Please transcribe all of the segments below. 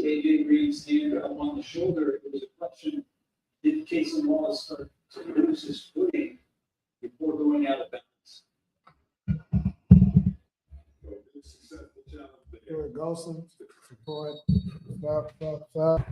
AJ Green's hand on the shoulder. It was a question: did Casey Wallace start to lose his footing before going out of bounds? Here it goes. Support. Stop.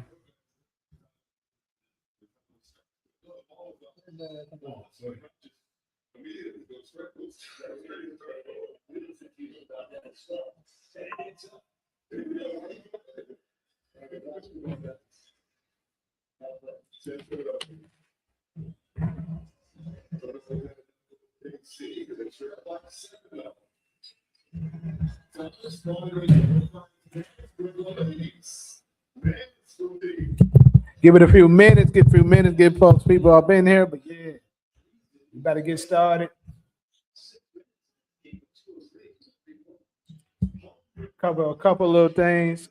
Give it a few minutes, get folks, people up in here, but yeah, you better get started. Cover a couple little things,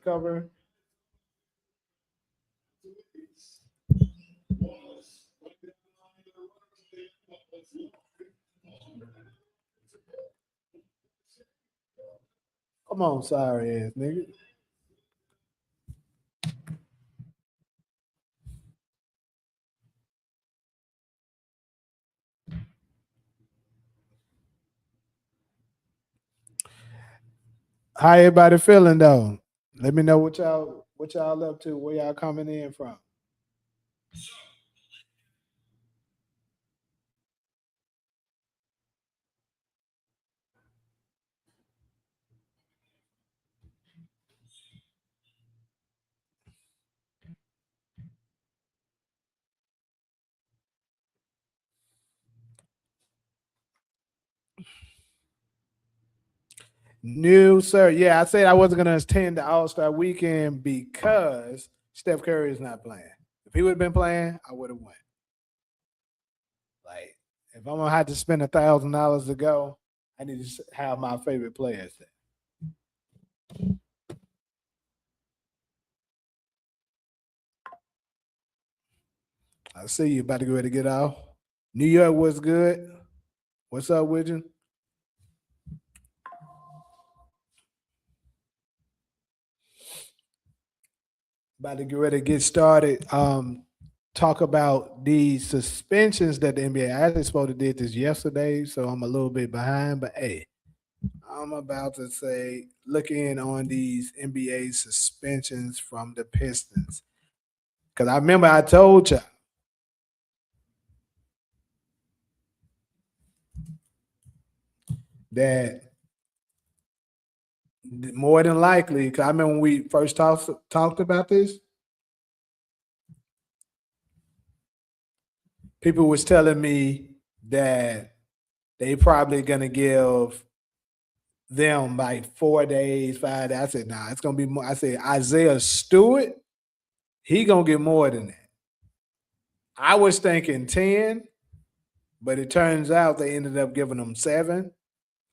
Come on, sorry ass nigga. How everybody feeling though? Let me know what y'all up to, where y'all coming in from. No, sir. Yeah, I said I wasn't gonna attend the All-Star weekend because Steph Curry is not playing. If he would have been playing, I would have went. Like, if I'm gonna have to spend $1,000 to go, I need to have my favorite players there. I see you about to get ready to get off. New York was good. What's up with you? About to get ready to get started. Talk about the suspensions that the NBA. I actually supposed to did this yesterday, so I'm a little bit behind. But hey, I'm about to say look in on these NBA suspensions from the Pistons, because I remember I told you that more than likely, because I remember when we first talked about this, people was telling me that they probably gonna give them like 4 days, 5 days. I said, nah, it's gonna be more. I said Isaiah Stewart, he gonna get more than that. I was thinking 10, but it turns out they ended up giving them 7.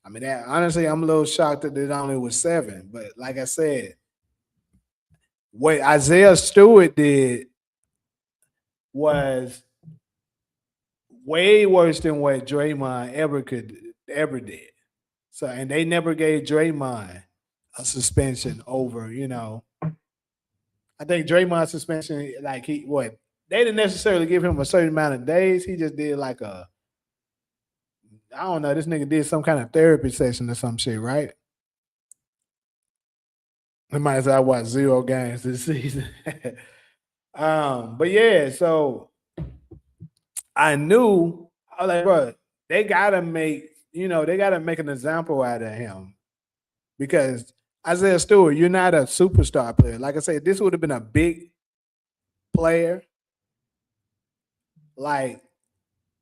I mean, honestly, I'm a little shocked that it only was 7. But like I said, what Isaiah Stewart did was way worse than what Draymond ever did. So, and they never gave Draymond a suspension over, I think Draymond's suspension, like they didn't necessarily give him a certain amount of days. He just did like a, I don't know, this nigga did some kind of therapy session or some shit, right? I might as well watch 0 games this season. But yeah, so I knew I was like, bro, they gotta make, they gotta make an example out of him because Isaiah Stewart, you're not a superstar player. Like I said, this would have been a big player, like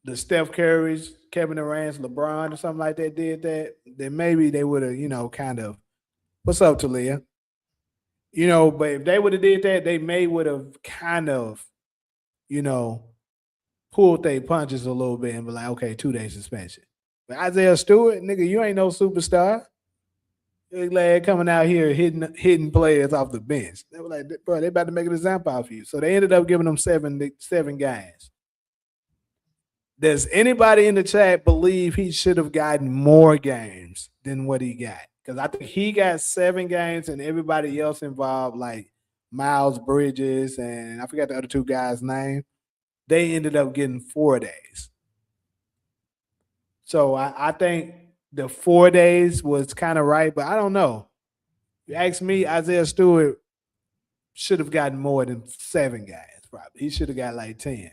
the Steph Curry's, Kevin Durant's, LeBron, or something like that did that. Then maybe they would have, kind of. What's up, Talia? But if they would have did that, they may would have kind of, you know, pulled their punches a little bit and be like, okay, 2 day suspension. But Isaiah Stewart, nigga, you ain't no superstar. You're glad coming out here hitting players off the bench. They were like, bro, they about to make an example out of you. So they ended up giving them seven games. Does anybody in the chat believe he should have gotten more games than what he got? Because I think he got 7 games and everybody else involved, like Miles Bridges and I forgot the other 2 guys' name, they ended up getting 4 days. So I think the 4 days was kind of right, but I don't know. You ask me, Isaiah Stewart should have gotten more than 7 games, probably. He should have got like 10.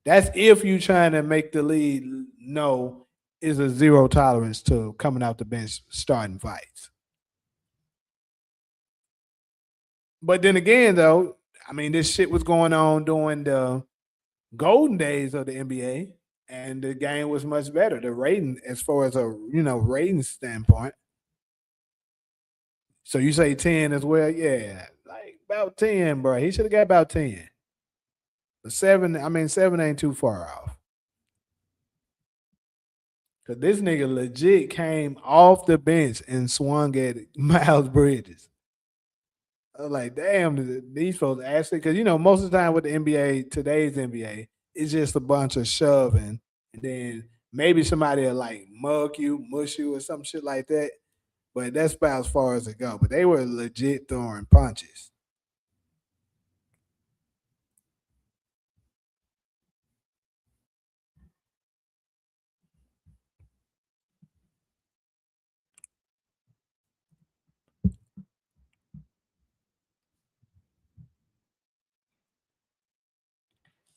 That's if you're trying to make the league know is a zero tolerance to coming out the bench starting fights. But then again, though, I mean, this shit was going on during the golden days of the NBA, and the game was much better. The rating, as far as a rating standpoint. So you say 10 as well? Yeah, like about 10, bro. He should have got about 10. But 7 ain't too far off. Cause this nigga legit came off the bench and swung at Miles Bridges. I was like, damn, these folks actually, because most of the time with the NBA, today's NBA, it's just a bunch of shoving, and then maybe somebody will like mug you, mush you, or some shit like that. But that's about as far as it go. But they were legit throwing punches.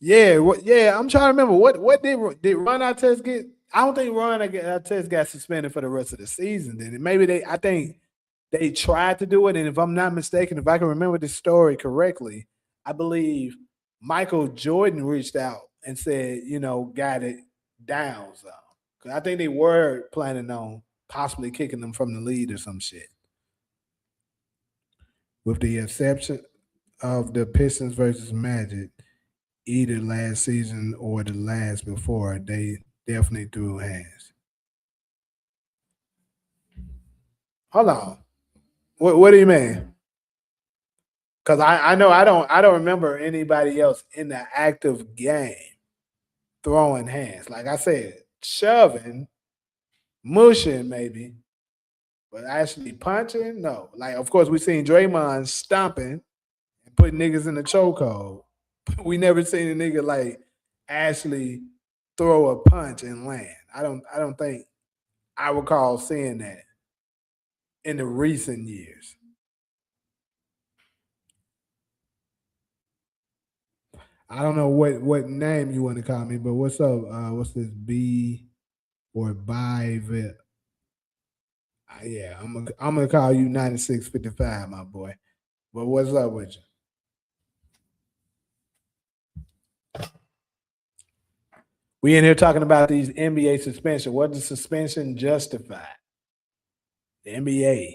Yeah, yeah. I'm trying to remember what did Ron Artest get? I don't think Ron Artest got suspended for the rest of the season. Then maybe I think they tried to do it, and if I'm not mistaken, if I can remember the story correctly, I believe Michael Jordan reached out and said, got it down. So, because I think they were planning on possibly kicking them from the lead or some shit. With the exception of the Pistons versus Magic, either last season or the last before, they definitely threw hands. Hold on. What do you mean? Because I know I don't remember anybody else in the active game throwing hands. Like I said, shoving, mushing maybe, but actually punching, no. Like of course we seen Draymond stomping and putting niggas in the chokehold. We never seen a nigga like actually throw a punch and land. I don't think I recall seeing that in the recent years. I don't know what name you want to call me, but what's up? What's this B or by the? Yeah, I'm gonna call you 9655, my boy. But what's up with you? We in here talking about these NBA suspension. What does suspension justify? The NBA.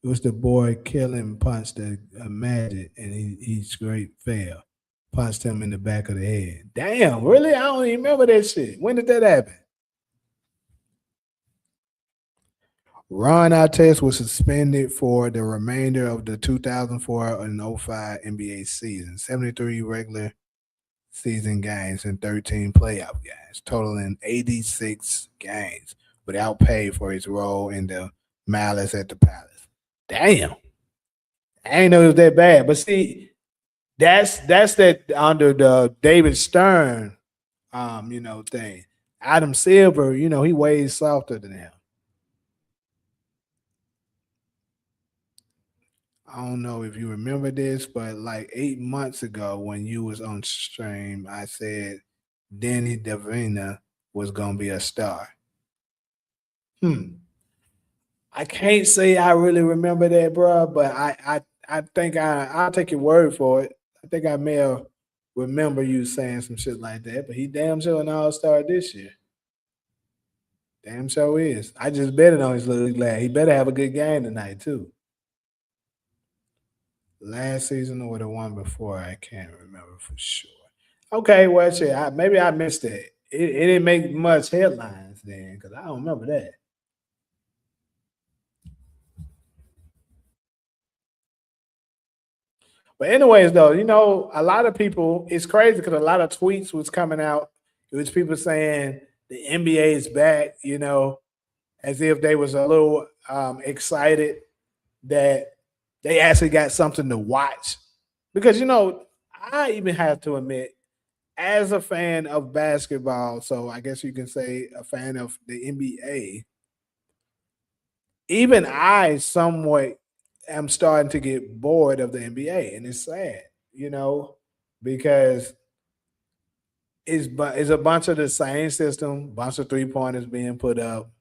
It was the boy killing punched the Magic, and he straight fell. Punched him in the back of the head. Damn, really? I don't even remember that shit. When did that happen? Ron Artest was suspended for the remainder of the 2004 and 05 NBA season. 73 regular season games and 13 playoff games, totaling 86 games, without pay for his role in the Malice at the Palace. Damn. I ain't know it was that bad. But see, That's that under the David Stern, thing. Adam Silver, he weighs softer than him. I don't know if you remember this, but like 8 months ago when you was on stream, I said Danny Davina was gonna be a star. Hmm. I can't say I really remember that, bro, but I think I'll take your word for it. I think I may have remember you saying some shit like that, but he damn sure an all star this year. Damn sure is. I just bet it on his little lad. He better have a good game tonight too. Last season or the one before, I can't remember for sure. Okay, well, shit, maybe I missed it. It didn't make much headlines then because I don't remember that. But anyways, though, a lot of people, it's crazy because a lot of tweets was coming out. It was people saying the NBA is back, as if they was a little excited that they actually got something to watch. Because, I even have to admit, as a fan of basketball, so I guess you can say a fan of the NBA, even I somewhat am starting to get bored of the NBA, and it's sad, because it's a bunch of the same system, bunch of 3 pointers being put up,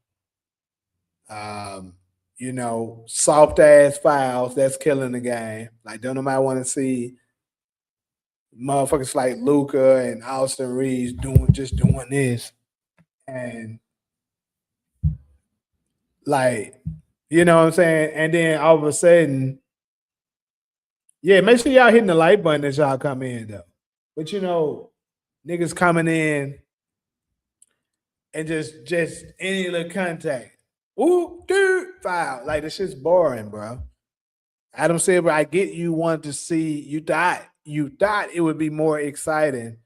um, soft ass fouls that's killing the game. Like, don't nobody want to see motherfuckers like Luca and Austin Reeves doing this, and like, you know what I'm saying? And then all of a sudden, yeah, make sure y'all hitting the like button as y'all come in though. But niggas coming in and just any little contact. Ooh, dude, foul. Like this shit's boring, bro. Adam Silver, I get you wanted to see you thought it would be more exciting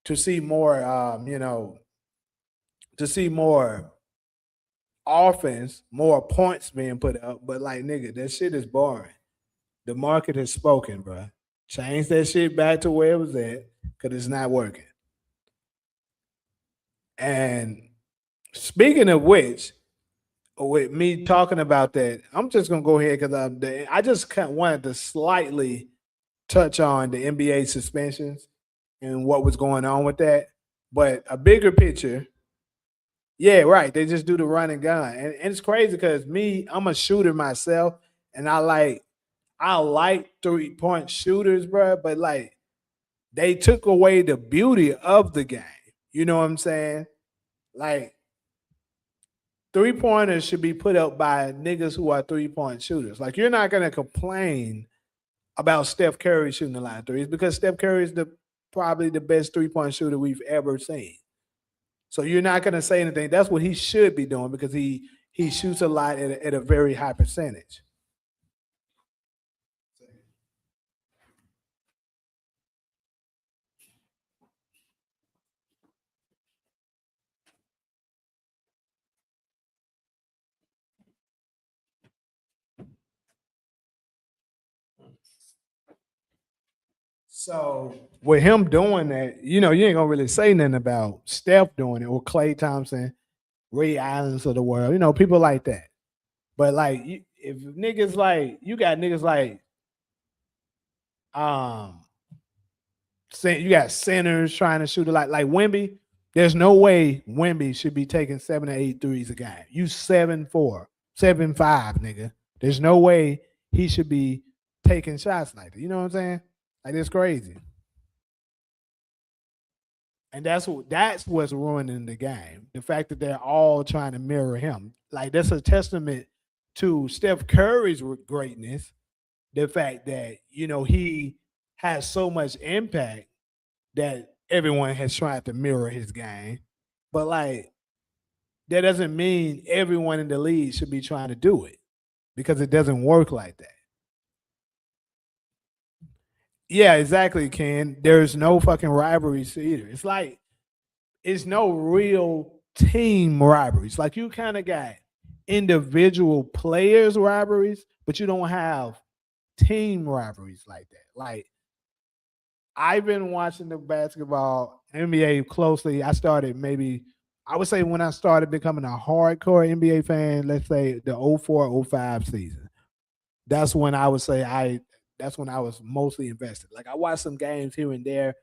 to see more to see more offense, more points being put up, but like nigga, that shit is boring. The market has spoken, bro. Change that shit back to where it was at because it's not working. And speaking of which, with me talking about that, I'm just gonna go ahead because I just wanted to slightly touch on the NBA suspensions and what was going on with that. But a bigger picture, yeah, right. They just do the run and gun, and it's crazy because I'm a shooter myself, and I like 3 point shooters, bro. But like they took away the beauty of the game. You know what I'm saying? Like 3 pointers should be put up by niggas who are 3 point shooters. Like you're not gonna complain about Steph Curry shooting the line of threes because Steph Curry is probably the best 3 point shooter we've ever seen. So you're not gonna say anything. That's what he should be doing because he shoots a lot at a very high percentage. So with him doing that, you ain't gonna really say nothing about Steph doing it or Clay Thompson, Ray Allen's of the world, people like that. But like, if niggas like you got niggas like um, you got centers trying to shoot a lot like Wemby. There's no way Wemby should be taking 7 or 8 threes a game. You 7'4", 7'5", nigga. There's no way he should be taking shots like that. You know what I'm saying? Like it's crazy. And that's what's ruining the game. The fact that they're all trying to mirror him. Like that's a testament to Steph Curry's greatness. The fact that, he has so much impact that everyone has tried to mirror his game. But like that doesn't mean everyone in the league should be trying to do it because it doesn't work like that. Yeah, exactly, Ken. There's no fucking rivalries either. It's like it's no real team rivalries. Like you kind of got individual players rivalries, but you don't have team rivalries like that. Like I've been watching the basketball NBA closely. I would say when I started becoming a hardcore NBA fan, let's say the 04-05 season. That's when I would say that's when I was mostly invested. Like I watched some games here and there.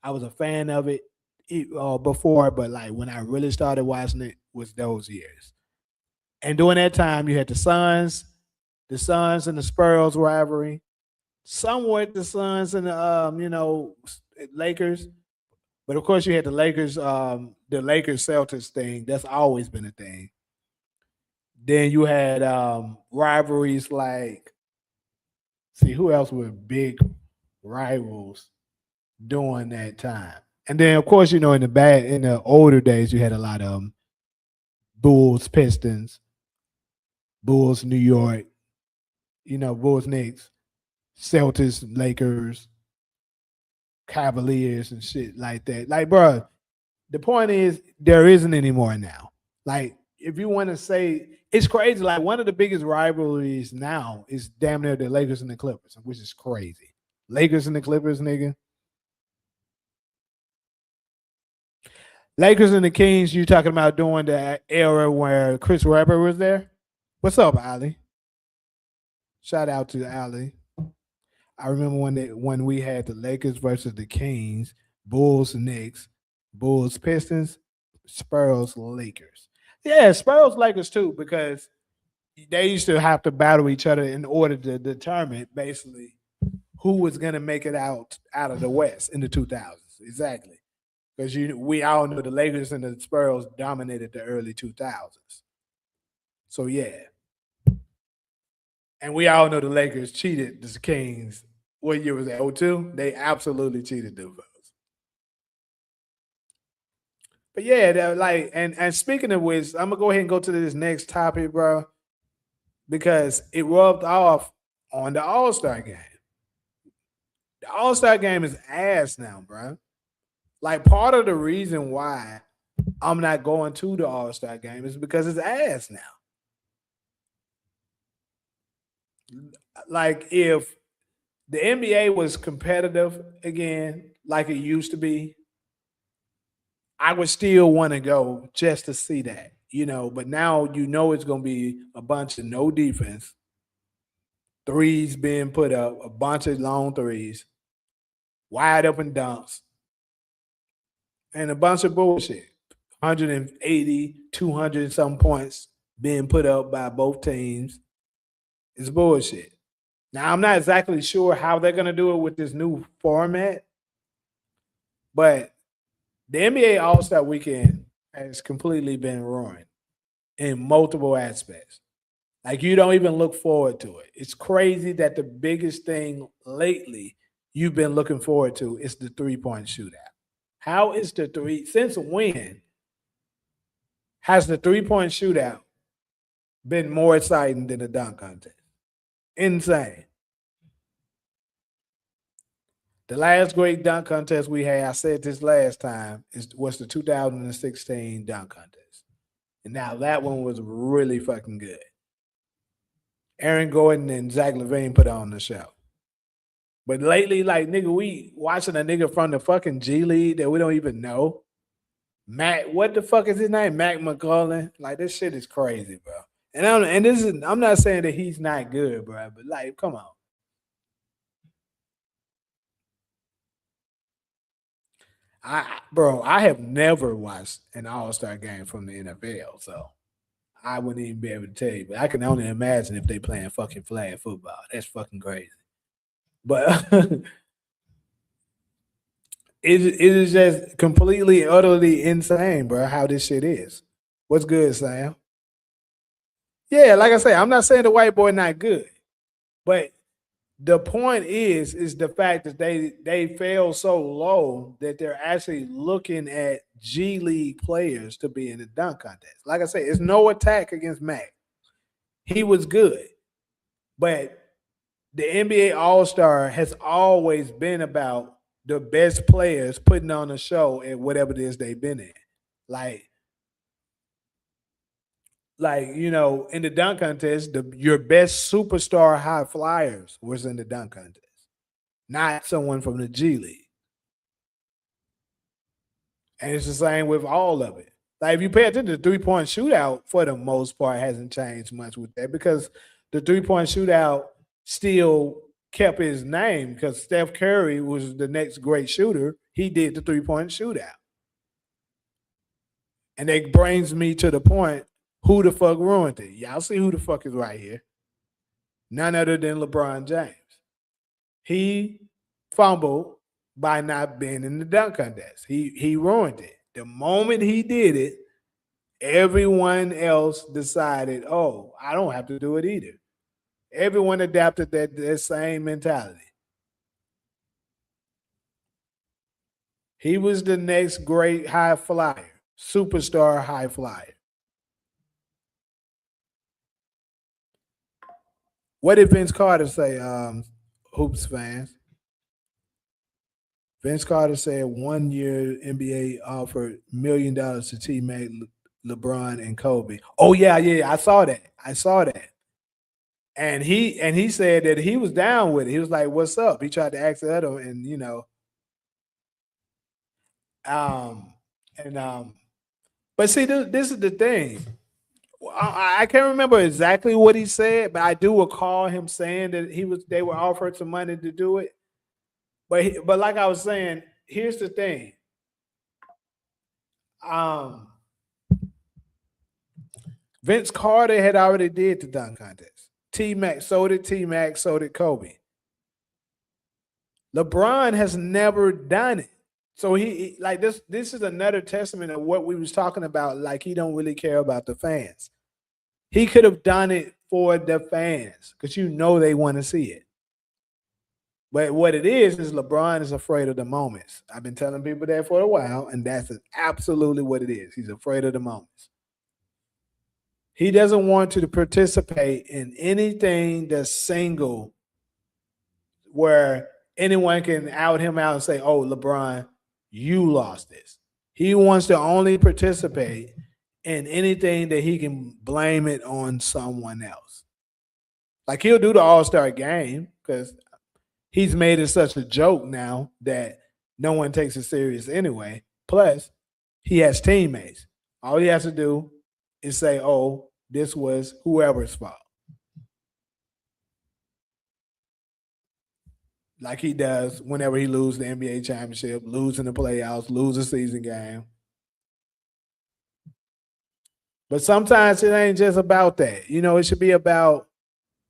I was a fan of it before, but like when I really started watching it was those years. And during that time, you had the Suns and the Spurs rivalry, somewhat the Suns and the Lakers. But of course, you had the Lakers Celtics thing. That's always been a thing. Then you had rivalries like, see who else were big rivals during that time. And then of course, in the older days, you had a lot of Bulls, Pistons, Bulls, New York, Bulls, Knicks, Celtics, Lakers, Cavaliers, and shit like that. Like, bro, the point is there isn't anymore now. Like, if you want to say it's crazy, like one of the biggest rivalries now is damn near the Lakers and the Clippers, which is crazy. Lakers and the Clippers, nigga. Lakers and the Kings, you talking about during the era where Chris Webber was there? What's up, Ali? Shout out to Ali. I remember when we had the Lakers versus the Kings, Bulls, Knicks, Bulls, Pistons, Spurs, Lakers. Yeah, Spurs, Lakers too, because they used to have to battle each other in order to determine basically who was going to make it out of the West in the 2000s. Exactly. Because we all know the Lakers and the Spurs dominated the early 2000s. So yeah, and we all know the Lakers cheated the Kings. What year was that? 02? They absolutely cheated them. But yeah, like, and speaking of which, I'm gonna go ahead and go to this next topic, bro, because it rubbed off on the All-Star game. The All-Star game is ass now, bro. Like part of the reason why I'm not going to the All-Star game is because it's ass now. Like if the NBA was competitive again, like it used to be, I would still want to go just to see that, But now it's going to be a bunch of no defense, threes being put up, a bunch of long threes, wide open dunks, and a bunch of bullshit. 180, 200 some points being put up by both teams. It's bullshit. Now, I'm not exactly sure how they're going to do it with this new format, but the NBA All-Star Weekend has completely been ruined in multiple aspects. Like you don't even look forward to it. It's crazy that the biggest thing lately you've been looking forward to is the 3-point shootout. How is since when has the 3-point shootout been more exciting than the dunk contest? Insane. The last great dunk contest we had, I said this last time, was the 2016 dunk contest. And now that one was really fucking good. Aaron Gordon and Zach LaVine put on the show. But lately, like, nigga, we watching a nigga from the fucking G League that we don't even know. Matt, what the fuck is his name? Mac McCullen. Like, this shit is crazy, bro. I'm not saying that he's not good, bro, but like, come on. I have never watched an All-Star game from the NFL, so I wouldn't even be able to tell you. But I can only imagine if they playing fucking flag football. That's fucking crazy. But it is just completely, utterly insane, bro, how this shit is. What's good, Sam? Yeah, like I say, I'm not saying the white boy not good, but the point is the fact that they fell so low that they're actually looking at G League players to be in the dunk contest. Like I say, it's no attack against Mac. He was good, but the NBA All-Star has always been about the best players putting on a show at whatever it is they've been in. Like in the dunk contest, your best superstar high flyers was in the dunk contest, not someone from the G League. And it's the same with all of it. Like if you pay attention, the 3-point shootout for the most part hasn't changed much with that because the 3-point shootout still kept his name because Steph Curry was the next great shooter. He did the 3-point shootout. And that brings me to the point, who the fuck ruined it? Y'all see who the fuck is right here. None other than LeBron James. He fumbled by not being in the dunk contest. He ruined it. The moment he did it, everyone else decided, oh, I don't have to do it either. Everyone adapted that same mentality. He was the next great high flyer, superstar high flyer. What did Vince Carter say, Hoops fans? Vince Carter said 1 year NBA offered $1 million to teammate LeBron and Kobe. Oh yeah, I saw that. And he said that he was down with it. He was like, "What's up?" He tried to ask the other, and but see, this is the thing. I can't remember exactly what he said, but I do recall him saying that they were offered some money to do it. But like I was saying, here's the thing. Vince Carter had already did the dunk contest. T-Mac, so did T-Mac, so did Kobe. LeBron has never done it. So he like this is another testament of what we was talking about. Like he don't really care about the fans. He could have done it for the fans because they want to see it. But what it is LeBron is afraid of the moments. I've been telling people that for a while, and that's absolutely what it is. He's afraid of the moments. He doesn't want to participate in anything that's single where anyone can out him out and say, oh, LeBron, you lost this. He wants to only participate in anything that he can blame it on someone else. Like he'll do the All-Star game because he's made it such a joke now that no one takes it serious anyway. Plus, he has teammates. All he has to do is say, oh, this was whoever's fault. Like he does whenever he loses the NBA championship, losing the playoffs, lose a season game. But sometimes it ain't just about that. It should be about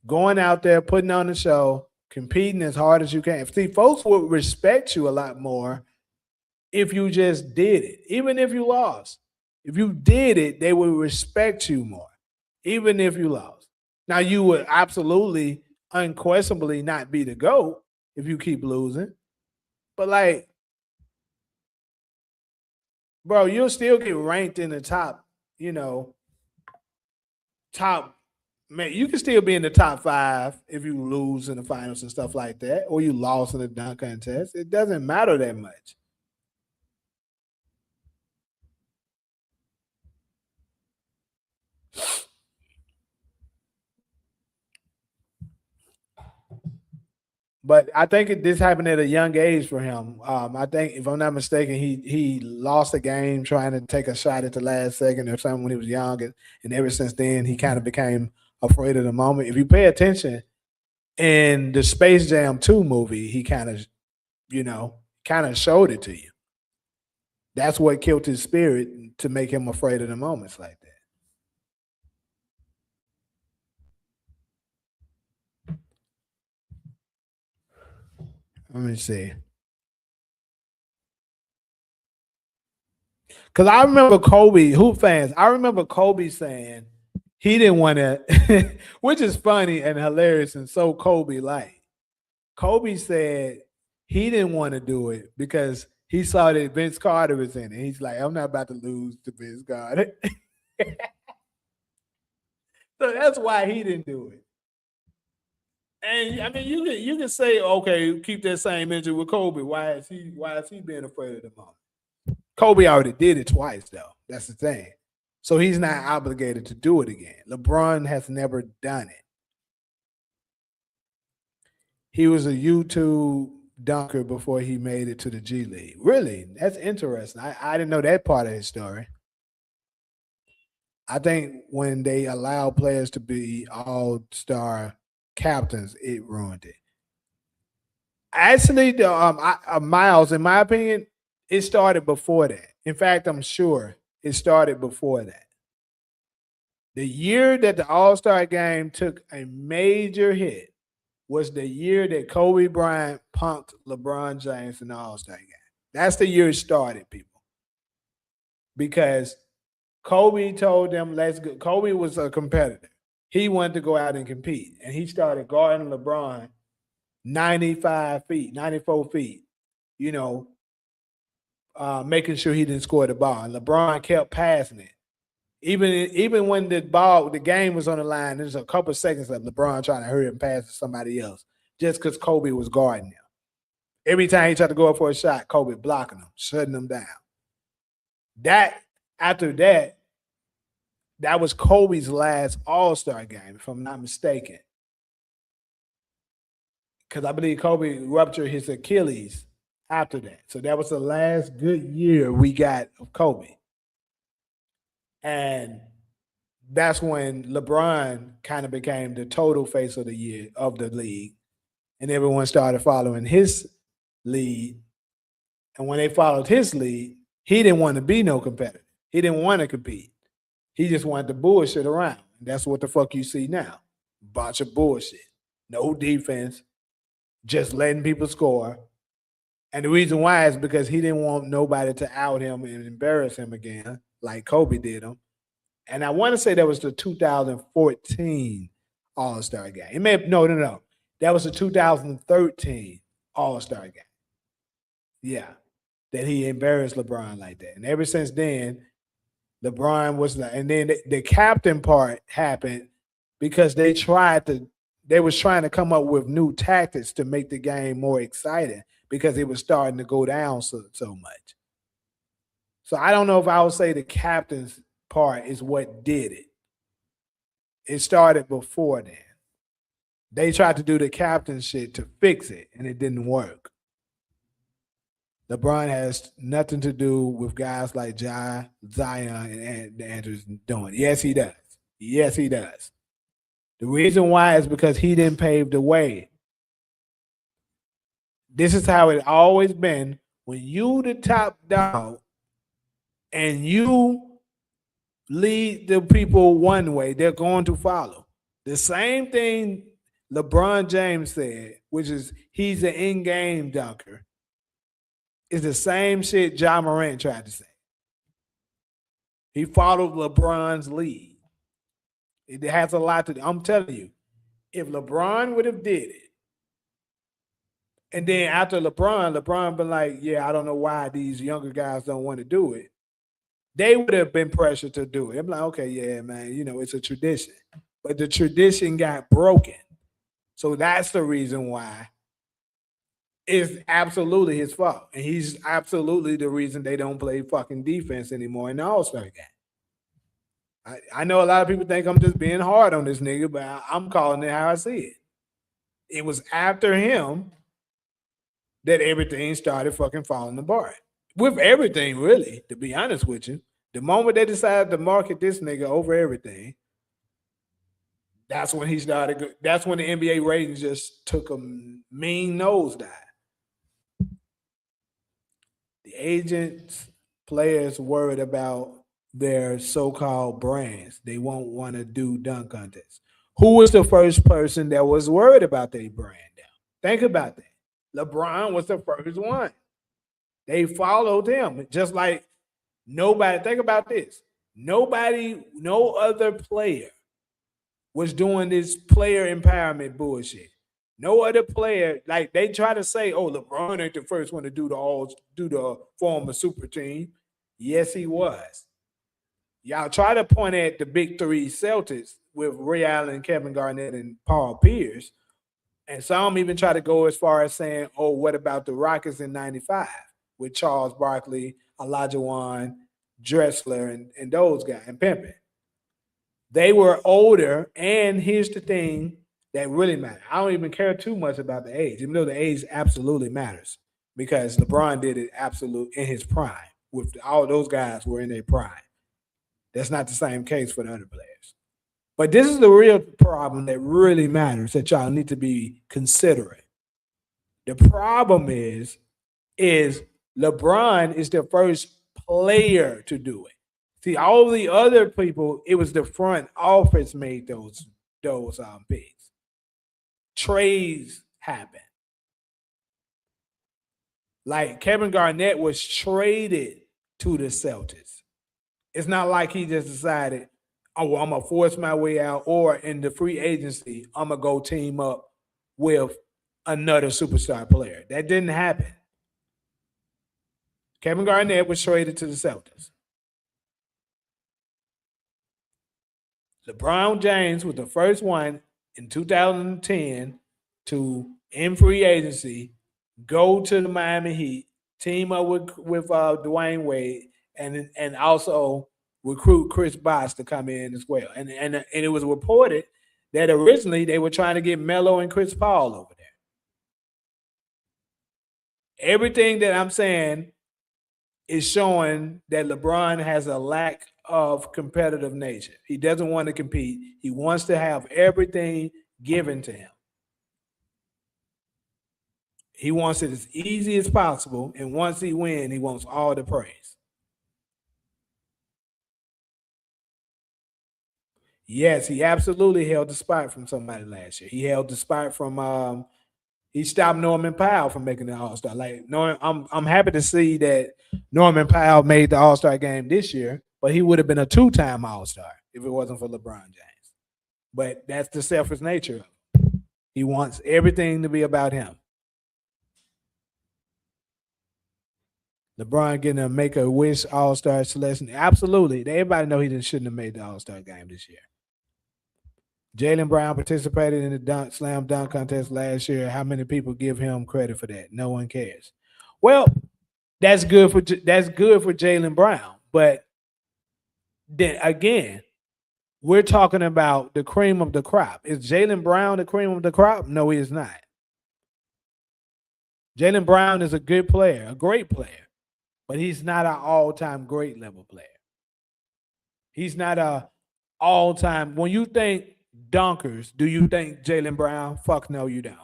going out there, putting on the show, competing as hard as you can. See, folks would respect you a lot more if you just did it, even if you lost. If you did it, they would respect you more, even if you lost. Now, you would absolutely, unquestionably not be the GOAT if you keep losing. But like, bro, you'll still get ranked in the top, top. Man, you can still be in the top 5 if you lose in the finals and stuff like that, or you lost in the dunk contest. It doesn't matter that much. But I think this happened at a young age for him. I think, if I'm not mistaken, he lost a game trying to take a shot at the last second or something when he was young, and ever since then he kind of became afraid of the moment. If you pay attention in the Space Jam 2 movie, he kind of showed it to you. That's what killed his spirit to make him afraid of the moments like that. Let me see. Because I remember Kobe, Hoop fans, I remember Kobe saying he didn't want to, which is funny and hilarious and so Kobe-like. Kobe said he didn't want to do it because he saw that Vince Carter was in it. He's like, I'm not about to lose to Vince Carter. So that's why he didn't do it. And I mean, you can say, okay, keep that same energy with Kobe. Why is he being afraid of the moment? Kobe already did it twice, though. That's the thing. So he's not obligated to do it again. LeBron has never done it. He was a YouTube dunker before he made it to the G League. Really? That's interesting. I didn't know that part of his story. I think when they allow players to be all-star captains, it ruined it. Actually, Miles, in my opinion, it started before that. In fact, I'm sure it started before that. The year that the All-Star game took a major hit was the year that Kobe Bryant punked LeBron James in the All-Star game. That's the year it started, people. Because Kobe told them, let's go. Kobe was a competitor. He wanted to go out and compete. And he started guarding LeBron 95 feet, 94 feet, you know, making sure he didn't score the ball. And LeBron kept passing it. Even when the game was on the line, there's a couple of seconds left. LeBron trying to hurry and pass to somebody else just because Kobe was guarding him. Every time he tried to go up for a shot, Kobe blocking him, shutting him down. After that, that was Kobe's last All-Star game, if I'm not mistaken. Because I believe Kobe ruptured his Achilles after that. So that was the last good year we got of Kobe. And that's when LeBron kind of became the total face of the year of the league. And everyone started following his lead. And when they followed his lead, he didn't want to be no competitor. He didn't want to compete. He just wanted to bullshit around. And that's what the fuck you see now. Bunch of bullshit. No defense. Just letting people score. And the reason why is because he didn't want nobody to out him and embarrass him again, like Kobe did him. And I want to say that was the 2014 All-Star game. It may have, no. That was the 2013 All-Star game. Yeah. That he embarrassed LeBron like that. And ever since then, LeBron was like, and then the captain part happened because they was trying to come up with new tactics to make the game more exciting because it was starting to go down so much. So I don't know if I would say the captain's part is what did it. It started before then. They tried to do the captain shit to fix it, and it didn't work. LeBron has nothing to do with guys like Zion and Andrews doing. Yes, he does. Yes, he does. The reason why is because he didn't pave the way. This is how it always been. When you the top dog and you lead the people one way, they're going to follow. The same thing LeBron James said, which is he's an in-game dunker, is the same shit Ja Morant tried to say. He followed LeBron's lead. It has a lot to do. I'm telling you, if LeBron would have did it, and then after LeBron been like, yeah, I don't know why these younger guys don't want to do it. They would have been pressured to do it. I'm like, okay, yeah, man, it's a tradition. But the tradition got broken. So that's the reason why it's absolutely his fault. And he's absolutely the reason they don't play fucking defense anymore in the All-Star game. I know a lot of people think I'm just being hard on this nigga, but I'm calling it how I see it. It was after him that everything started fucking falling apart. With everything, really, to be honest with you. The moment they decided to market this nigga over everything, that's when he started. That's when the NBA ratings just took a mean nosedive. The agents, players worried about their so-called brands. They won't want to do dunk contests. Who was the first person that was worried about their brand now? Think about that. LeBron was the first one. They followed him. Just like nobody, think about this. No other player was doing this player empowerment bullshit. No other player, like they try to say, oh, LeBron ain't the first one to do the form of super team. Yes, he was. Y'all try to point at the big three Celtics with Ray Allen, Kevin Garnett, and Paul Pierce. And some even try to go as far as saying, oh, what about the Rockets in 95 with Charles Barkley, Olajuwon, Drexler, and those guys, and Pimpin. They were older, and here's the thing, that really matter. I don't even care too much about the age, even though the age absolutely matters because LeBron did it absolute in his prime. With all those guys were in their prime. That's not the same case for the other players. But this is the real problem that really matters that y'all need to be considering. The problem is LeBron is the first player to do it. See, all the other people, it was the front office made those picks. Trades happen. Like Kevin Garnett was traded to the Celtics. It's not like he just decided, oh, well, I'm gonna force my way out, or in the free agency, I'm gonna go team up with another superstar player. That didn't happen. Kevin Garnett was traded to the Celtics. LeBron James was the first one in 2010 to, in free agency, go to the Miami Heat, team up with Dwayne Wade, and also recruit Chris Bosh to come in as well. And it was reported that originally they were trying to get Melo and Chris Paul over there. Everything that I'm saying is showing that LeBron has a lack of competitive nature. He doesn't want to compete. He wants to have everything given to him. He wants it as easy as possible, and once he wins, he wants all the praise. Yes, he absolutely held the spot from somebody last year. He held the spot from he stopped Norman Powell from making the All-Star. Like I'm happy to see that Norman Powell made the All-Star game this year, but he would have been a two-time All-Star if it wasn't for LeBron James. But that's the selfish nature of him. He wants everything to be about him. LeBron getting a Make-A-Wish All-Star selection. Absolutely. Everybody know he shouldn't have made the All-Star game this year. Jaylen Brown participated in the slam dunk contest last year. How many people give him credit for that? No one cares. Well, that's good for Jaylen Brown, but then again, we're talking about the cream of the crop. Is Jaylen Brown the cream of the crop? No, he is not. Jaylen Brown is a good player, a great player, but he's not an all-time great level player. He's not a all-time. When you think dunkers, do you think Jaylen Brown? Fuck no, you don't.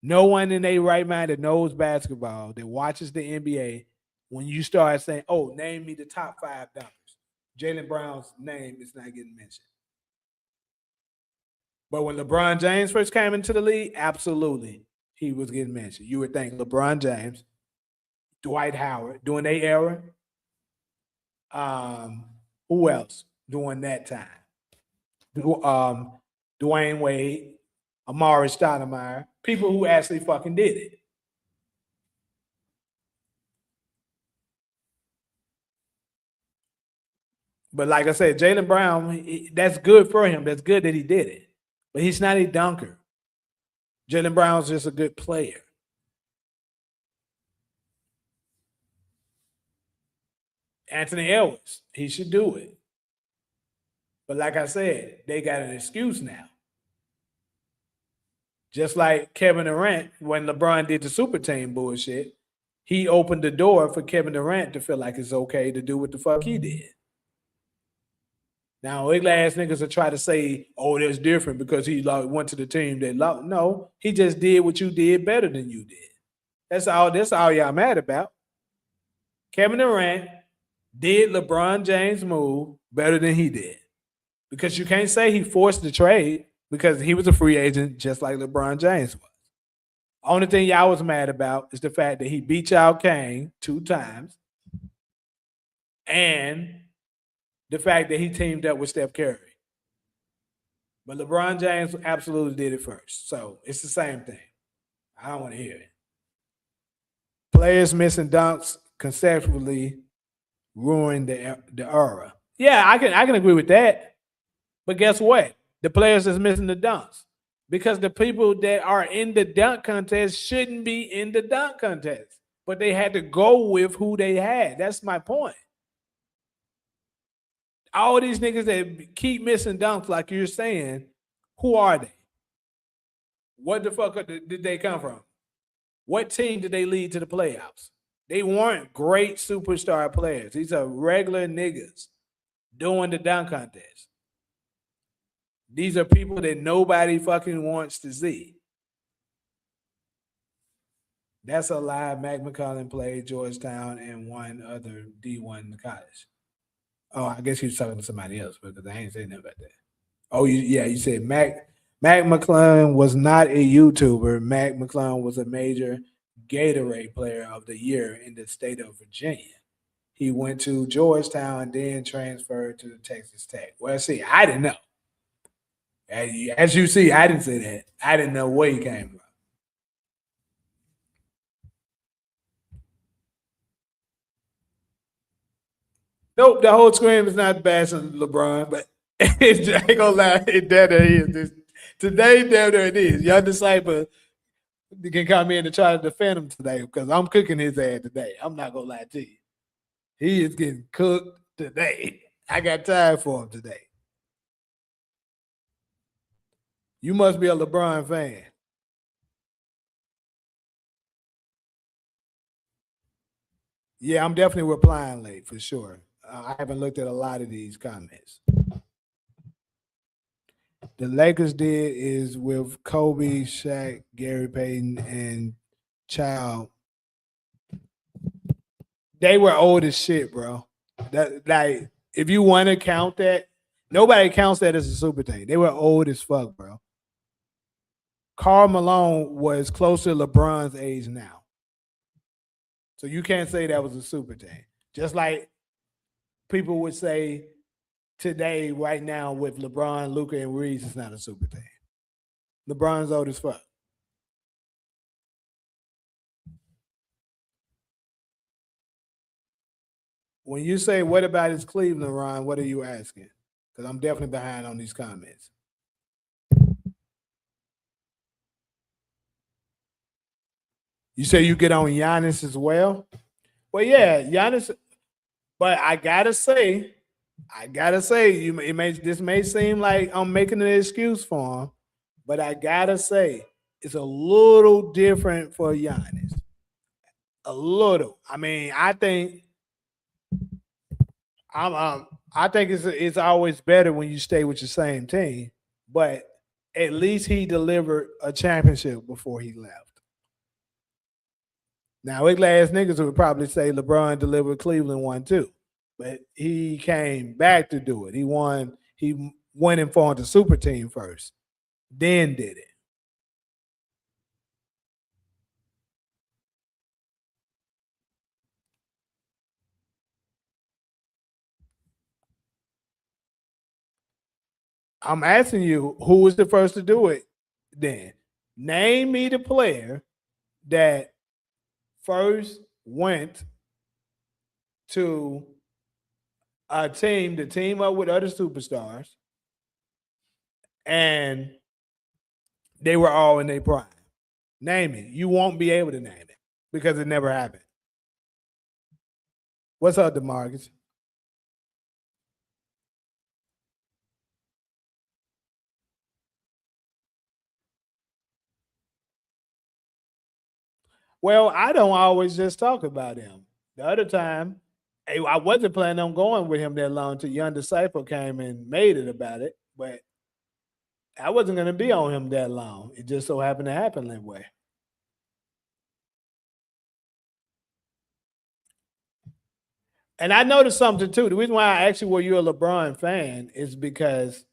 No one in their right mind that knows basketball, that watches the NBA, when you start saying, oh, name me the top 5 dunkers, Jaylen Brown's name is not getting mentioned. But when LeBron James first came into the league, absolutely, he was getting mentioned. You would think LeBron James, Dwight Howard, during their era. Who else during that time? Dwayne Wade, Amari Stoudemire, people who actually fucking did it. But like I said, Jaylen Brown, that's good for him. That's good that he did it. But he's not a dunker. Jaylen Brown's just a good player. Anthony Edwards, he should do it. But like I said, they got an excuse now. Just like Kevin Durant, when LeBron did the super team bullshit, he opened the door for Kevin Durant to feel like it's okay to do what the fuck he did. Now, ugly ass niggas will try to say, oh, that's different because he went to the team that lost. No, he just did what you did better than you did. That's all y'all mad about. Kevin Durant did LeBron James move better than he did. Because you can't say he forced the trade because he was a free agent just like LeBron James was. Only thing y'all was mad about is the fact that he beat y'all Kane 2 times and the fact that he teamed up with Steph Curry. But LeBron James absolutely did it first. So it's the same thing. I don't want to hear it. Players missing dunks consecutively ruined the era. Yeah, I can agree with that. But guess what? The players that's missing the dunks. Because the people that are in the dunk contest shouldn't be in the dunk contest. But they had to go with who they had. That's my point. All these niggas that keep missing dunks, like you're saying, Who are they? What the fuck did they come from? What team did they lead to the playoffs? They weren't great superstar players. These are regular niggas doing the dunk contest. These are people that nobody fucking wants to see. That's a lie. Mac McCollum played Georgetown and one other D1 college. Oh, I guess he was talking to somebody else because I ain't saying nothing about that. Oh, you said Mac McClung was not a YouTuber. Mac McClung was a major Gatorade player of the year in the state of Virginia. He went to Georgetown and then transferred to Texas Tech. Well, see, I didn't know. As you see, I didn't say that. I didn't know where he came from. Nope, the whole screen is not bashing LeBron, but it's I ain't gonna lie, it damn there is. Today, damn there it is. Young disciple can come in and try to defend him today because I'm cooking his ass today. I'm not gonna lie to you. He is getting cooked today. I got time for him today. You must be a LeBron fan. Yeah, I'm definitely replying late for sure. I haven't looked at a lot of these comments. The Lakers did is with Kobe, Shaq, Gary Payton, and Child. They were old as shit, bro. That like if you want to count that, nobody counts that as a super team. They were old as fuck, bro. Karl Malone was close to LeBron's age now. So you can't say that was a super team. Just like people would say today, right now, with LeBron, Luka, and Reeves, it's not a super team. LeBron's old as fuck. When you say, what about his Cleveland, Ron, what are you asking? Because I'm definitely behind on these comments. You say you get on Giannis as well? Well, yeah, Giannis. But I gotta say, this may seem like I'm making an excuse for him, but I gotta say, it's a little different for Giannis. A little. I mean, I think it's always better when you stay with your same team, but at least he delivered a championship before he left. Now, ugly ass niggas would probably say LeBron delivered Cleveland one too, but he came back to do it. He won. He went and formed a super team first, then did it. I'm asking you, who was the first to do it? Then name me the player that first went to a team to team up with other superstars, and they were all in their prime. Name it. You won't be able to name it because it never happened. What's up, DeMarcus? Well, I don't always just talk about him. The other time, I wasn't planning on going with him that long until Young Disciple came and made it about it, but I wasn't going to be on him that long. It just so happened to happen that way. And I noticed something too. The reason why I asked you were you a LeBron fan is because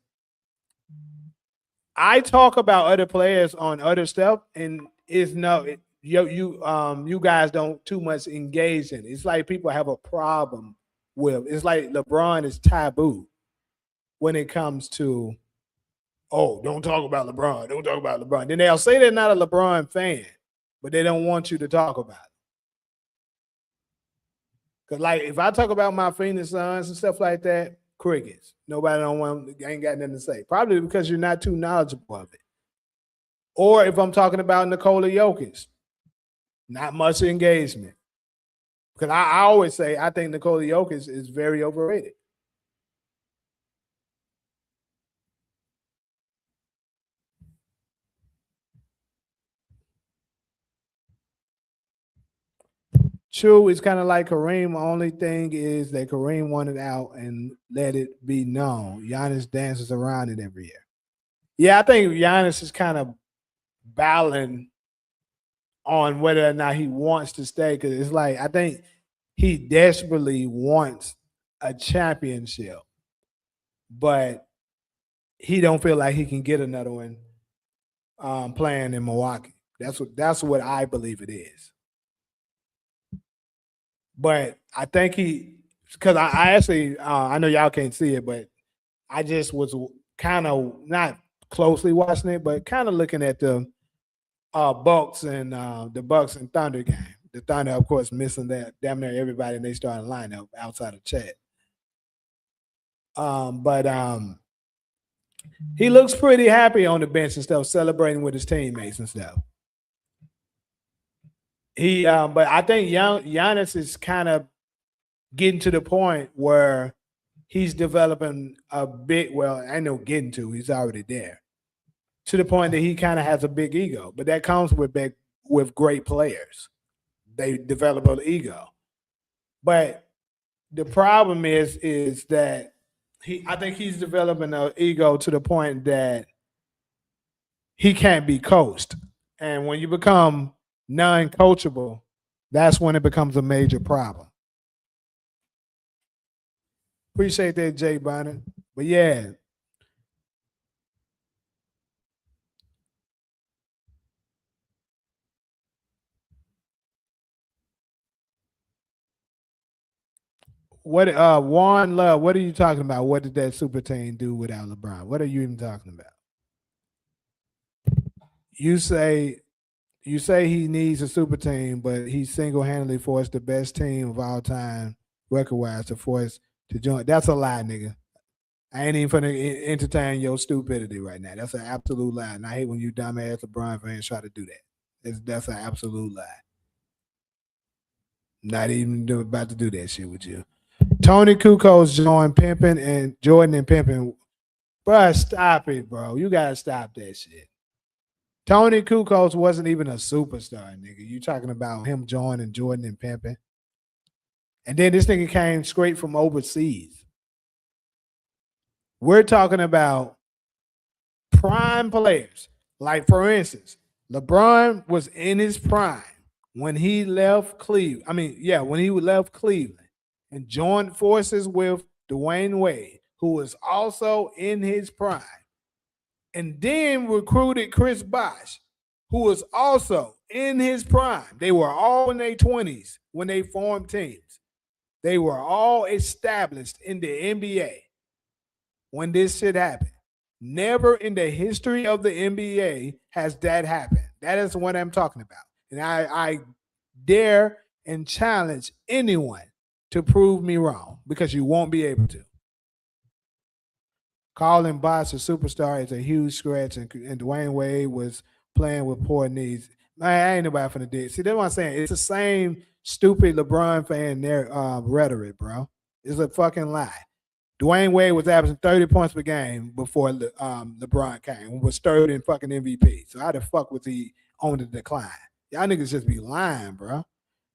I talk about other players on other stuff, and it's no you guys don't too much engage in it. It's like people have a problem with. It's like LeBron is taboo when it comes to don't talk about LeBron, don't talk about LeBron. Then they'll say they're not a LeBron fan, but they don't want you to talk about it. Cause like if I talk about my Phoenix Suns and stuff like that, crickets. Nobody don't want ain't got nothing to say. Probably because you're not too knowledgeable of it. Or if I'm talking about Nikola Jokic, not much engagement. Because I always say I think Nikola Jokic is very overrated. True, it's kind of like Kareem. Only thing is that Kareem wanted out and let it be known. Giannis dances around it every year. Yeah, I think Giannis is kind of battling on whether or not he wants to stay because it's like I think he desperately wants a championship, but he don't feel like he can get another one playing in Milwaukee. That's what I believe it is. But I think because I actually I know y'all can't see it, but I just was kind of not closely watching it, but kind of looking at the Bucks and Thunder game. The Thunder, of course, missing that damn near everybody in their starting lineup outside of Chet. But he looks pretty happy on the bench and stuff, celebrating with his teammates and stuff. But I think Giannis is kind of getting to the point where he's developing a big. Well, I know getting to. He's already there to the point that he kind of has a big ego. But that comes with great players. They develop an ego. But the problem is that I think he's developing an ego to the point that he can't be coached. And when you become non-coachable, that's when it becomes a major problem. Appreciate that, Jay Bonnet. But yeah. What Juan Love, what are you talking about? What did that super team do without LeBron? What are you even talking about? You say he needs a super team, but he single-handedly forced the best team of all time, record-wise, to force to join. That's a lie, nigga. I ain't even finna entertain your stupidity right now. That's an absolute lie. And I hate when you dumbass LeBron fans try to do that. That's an absolute lie. Not even about to do that shit with you. Tony Kukoc joined pimping and Jordan and pimping. Bruh, stop it, bro. You gotta stop that shit. Tony Kukoc wasn't even a superstar, nigga. You talking about him joining Jordan and pimping. And then this nigga came straight from overseas. We're talking about prime players. Like, for instance, LeBron was in his prime when he left Cleveland. When he left Cleveland and joined forces with Dwayne Wade, who was also in his prime. And then recruited Chris Bosh, who was also in his prime. They were all in their 20s when they formed teams. They were all established in the NBA when this shit happened. Never in the history of the NBA has that happened. That is what I'm talking about. And I dare and challenge anyone to prove me wrong because you won't be able to. Calling Bosh a superstar is a huge scratch, and Dwayne Wade was playing with poor knees. Man, ain't nobody finna do it. See, that's what I'm saying. It's the same stupid LeBron fan rhetoric, bro. It's a fucking lie. Dwayne Wade was averaging 30 points per game before LeBron came. Was third in fucking MVP. So how the fuck was he on the decline? Y'all niggas just be lying, bro.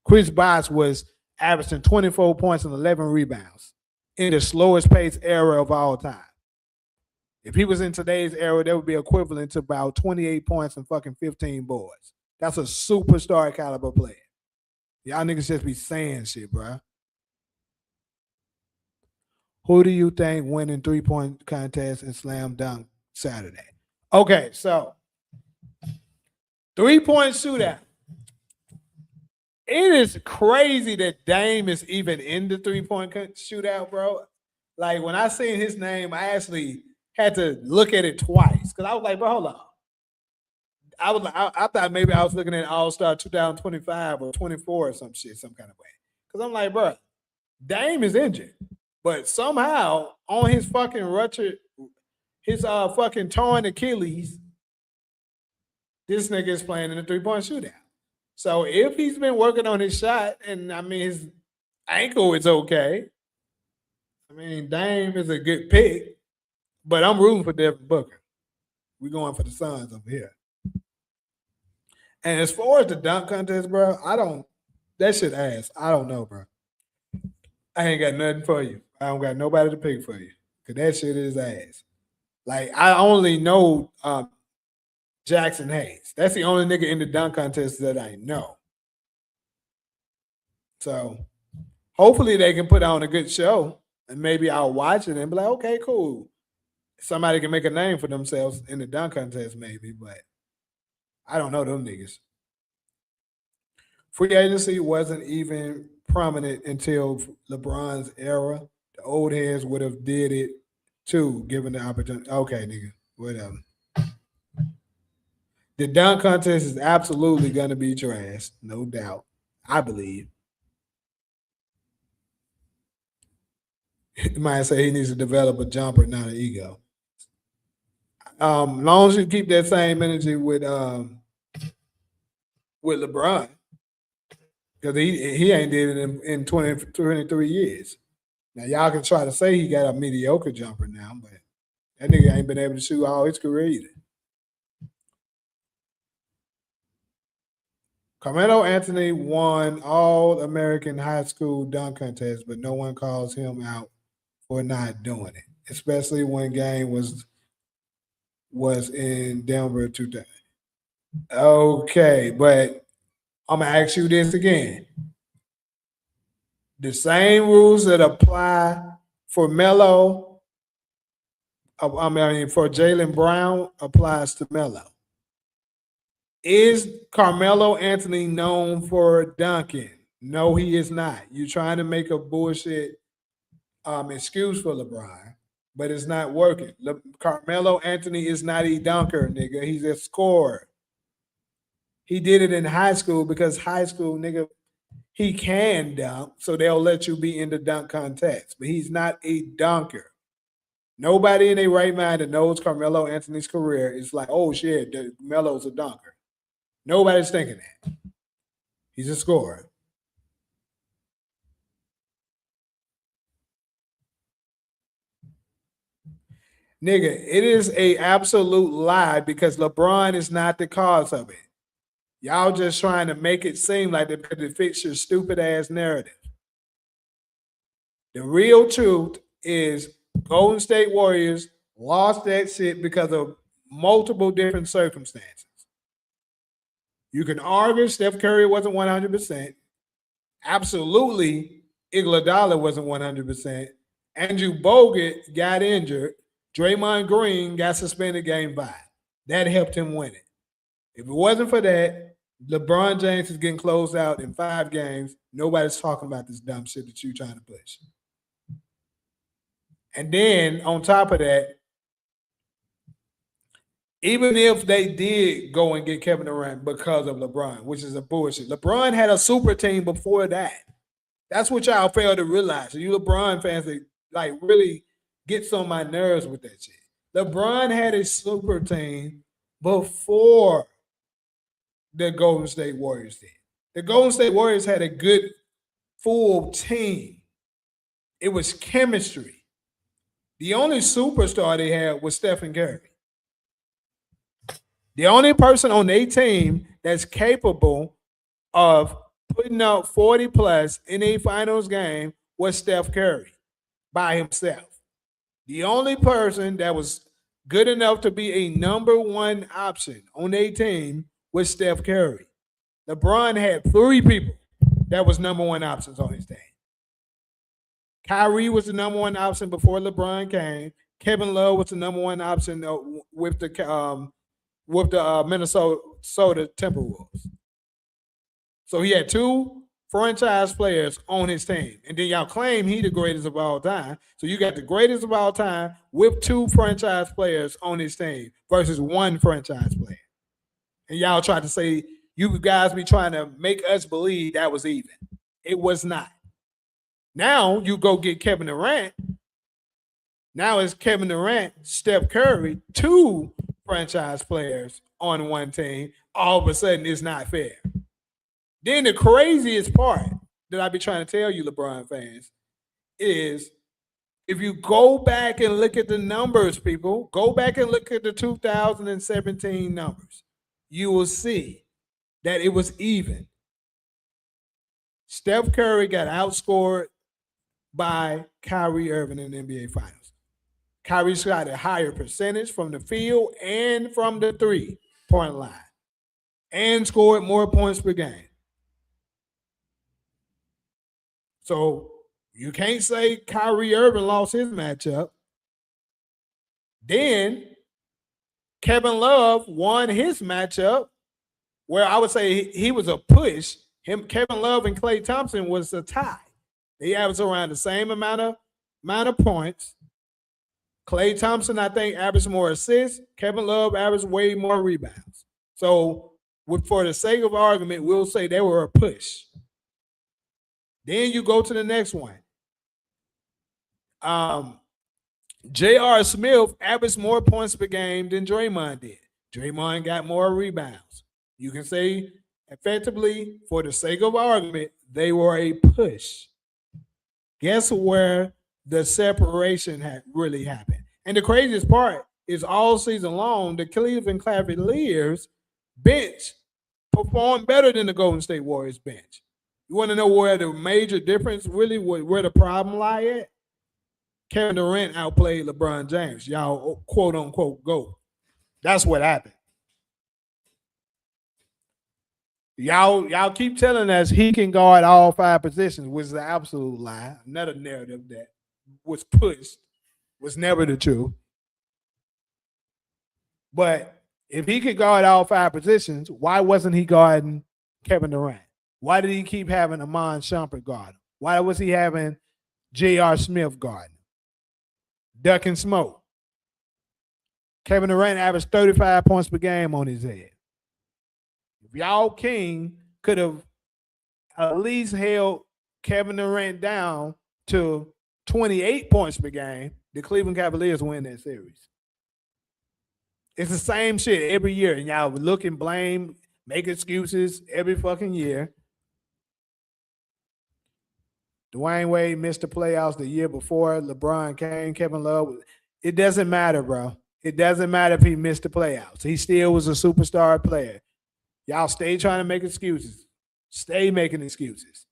Chris Bosh was averaging 24 points and 11 rebounds in the slowest pace era of all time. If he was in today's era, that would be equivalent to about 28 points and fucking 15 boards. That's a superstar caliber player. Y'all niggas just be saying shit, bro. Who do you think winning 3-point contest and slam dunk Saturday? Okay, so 3-point shootout. It is crazy that Dame is even in the 3-point shootout, bro. Like, when I seen his name, I actually had to look at it twice because I was like, bro, hold on. I thought maybe I was looking at All-Star 2025 or 24 or some kind of way. Because I'm like, bro, Dame is injured. But somehow on his fucking fucking torn Achilles, this nigga is playing in a 3-point shootout. So if he's been working on his shot, and his ankle is okay, Dame is a good pick. But I'm rooting for Devin Booker. We're going for the Suns over here. And as far as the dunk contest, bro, That shit ass. I don't know, bro. I ain't got nothing for you. I don't got nobody to pick for you. Cause that shit is ass. Like I only know Jackson Hayes. That's the only nigga in the dunk contest that I know. So hopefully they can put on a good show and maybe I'll watch it and be like, okay, cool. Somebody can make a name for themselves in the dunk contest, maybe, but I don't know them niggas. Free agency wasn't even prominent until LeBron's era. The old heads would have did it too, given the opportunity. Okay, nigga, whatever. The dunk contest is absolutely gonna be trash, no doubt. I believe. You might say he needs to develop a jumper, not an ego. Long as you keep that same energy with LeBron, because he ain't did it in 20, 23 years. Now y'all can try to say he got a mediocre jumper now, but that nigga ain't been able to shoot all his career either. Carmelo Anthony won all American high school dunk contest, but no one calls him out for not doing it, especially when game was in Denver today. Okay, but I'm gonna ask you this again. The same rules that apply for Melo, I mean for Jaylen Brown, applies to Melo. Is Carmelo Anthony known for dunking? No, he is not. You're trying to make a bullshit excuse for LeBron, but it's not working. Carmelo Anthony is not a dunker, nigga. He's a scorer. He did it in high school because high school, nigga, he can dunk, so they'll let you be in the dunk contest. But he's not a dunker. Nobody in their right mind that knows Carmelo Anthony's career is like, oh shit, Melo's a dunker. Nobody's thinking that. He's a scorer. Nigga, it is a absolute lie because LeBron is not the cause of it. Y'all just trying to make it seem like it fits your stupid ass narrative. The real truth is Golden State Warriors lost that shit because of multiple different circumstances. You can argue Steph Curry wasn't 100%. Absolutely, Iguodala wasn't 100%. Andrew Bogut got injured. Draymond Green got suspended game 5. That helped him win it. If it wasn't for that, LeBron James is getting closed out in 5 games. Nobody's talking about this dumb shit that you're trying to push. And then on top of that, even if they did go and get Kevin Durant because of LeBron, which is a bullshit. LeBron had a super team before that. That's what y'all fail to realize. So you LeBron fans that like really gets on my nerves with that shit. LeBron had a super team before the Golden State Warriors did. The Golden State Warriors had a good full team. It was chemistry. The only superstar they had was Stephen Curry. The only person on their team that's capable of putting up 40 plus in a finals game was Steph Curry by himself. The only person that was good enough to be a number 1 option on their team was Steph Curry. LeBron had 3 people that was number 1 options on his team. Kyrie was the number 1 option before LeBron came. Kevin Love was the number 1 option with the Minnesota Timberwolves. So he had 2 franchise players on his team. And then y'all claim he the greatest of all time. So you got the greatest of all time with 2 franchise players on his team versus 1 franchise player. And y'all try to say, you guys be trying to make us believe that was even. It was not. Now you go get Kevin Durant. Now it's Kevin Durant, Steph Curry, 2 franchise players on 1 team. All of a sudden, it's not fair. Then the craziest part that I be trying to tell you, LeBron fans, is if you go back and look at the numbers, people, go back and look at the 2017 numbers, you will see that it was even. Steph Curry got outscored by Kyrie Irving in the NBA Finals. Kyrie shot a higher percentage from the field and from the 3-point line and scored more points per game. So you can't say Kyrie Irving lost his matchup. Then Kevin Love won his matchup, where I would say he was a push. Kevin Love and Klay Thompson was a tie. They averaged around the same amount of points. Klay Thompson, I think, averaged more assists. Kevin Love averaged way more rebounds. So, for the sake of argument, we'll say they were a push. Then you go to the next one. J.R. Smith averaged more points per game than Draymond did. Draymond got more rebounds. You can say, effectively, for the sake of argument, they were a push. Guess where the separation had really happened? And the craziest part is all season long, the Cleveland Cavaliers bench performed better than the Golden State Warriors bench. You want to know where the major difference really, where the problem lie at? Kevin Durant outplayed LeBron James. Y'all quote unquote go. That's what happened. Y'all keep telling us he can guard all 5 positions, which is an absolute lie. Another narrative that was pushed was never the truth. But if he could guard all 5 positions, why wasn't he guarding Kevin Durant? Why did he keep having Amon Shumpert guard him? Why was he having J.R. Smith guard him? Duck and smoke. Kevin Durant averaged 35 points per game on his head. If y'all King could have at least held Kevin Durant down to 28 points per game, the Cleveland Cavaliers win that series. It's the same shit every year, and y'all look and blame, make excuses every fucking year. Dwayne Wade missed the playoffs the year before. LeBron came, Kevin Love. It doesn't matter, bro. It doesn't matter if he missed the playoffs. He still was a superstar player. Y'all stay trying to make excuses. Stay making excuses.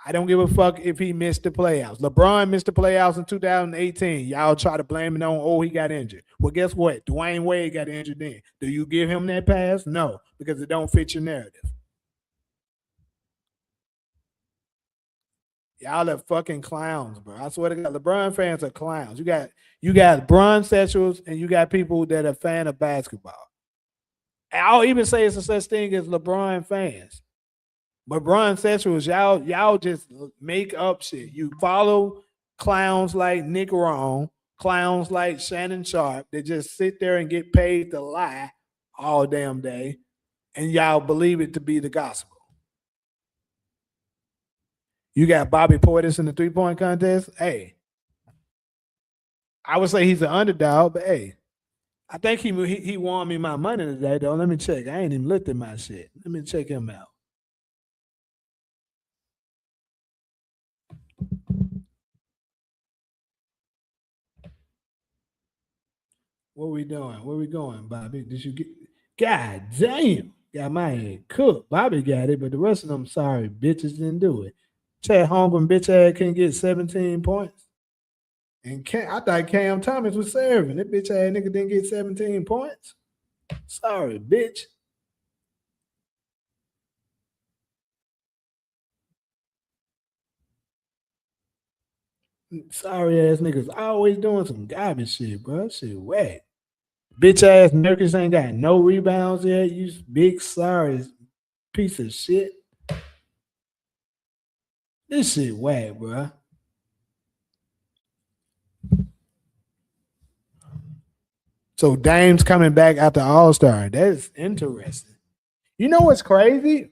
I don't give a fuck if he missed the playoffs. LeBron missed the playoffs in 2018. Y'all try to blame it on, he got injured. Well, guess what? Dwayne Wade got injured then. Do you give him that pass? No, because it don't fit your narrative. Y'all are fucking clowns, bro. I swear to God, LeBron fans are clowns. You got LeBron sexuals and you got people that are fan of basketball. And I'll even say it's a such thing as LeBron fans. LeBron sexuals, y'all just make up shit. You follow clowns like Nick Wrong, clowns like Shannon Sharp that just sit there and get paid to lie all damn day, and y'all believe it to be the gospel. You got Bobby Portis in the 3-point contest. Hey, I would say he's an underdog, but hey, I think he won me my money today, though. Let me check. I ain't even looked at my shit. Let me check him out. What we doing? Where we going, Bobby? Did you get? God damn, got my head cooked. Bobby got it, but the rest of them sorry bitches didn't do it. Chad Holmgren bitch ass can get 17 points. And I thought Cam Thomas was serving. That bitch ass nigga didn't get 17 points. Sorry, bitch. Sorry ass niggas always doing some garbage shit, bro. That shit whack. Bitch ass Nurkic ain't got no rebounds yet. You big sorry piece of shit. This shit whack, bro. So Dame's coming back after All-Star. That is interesting. You know what's crazy?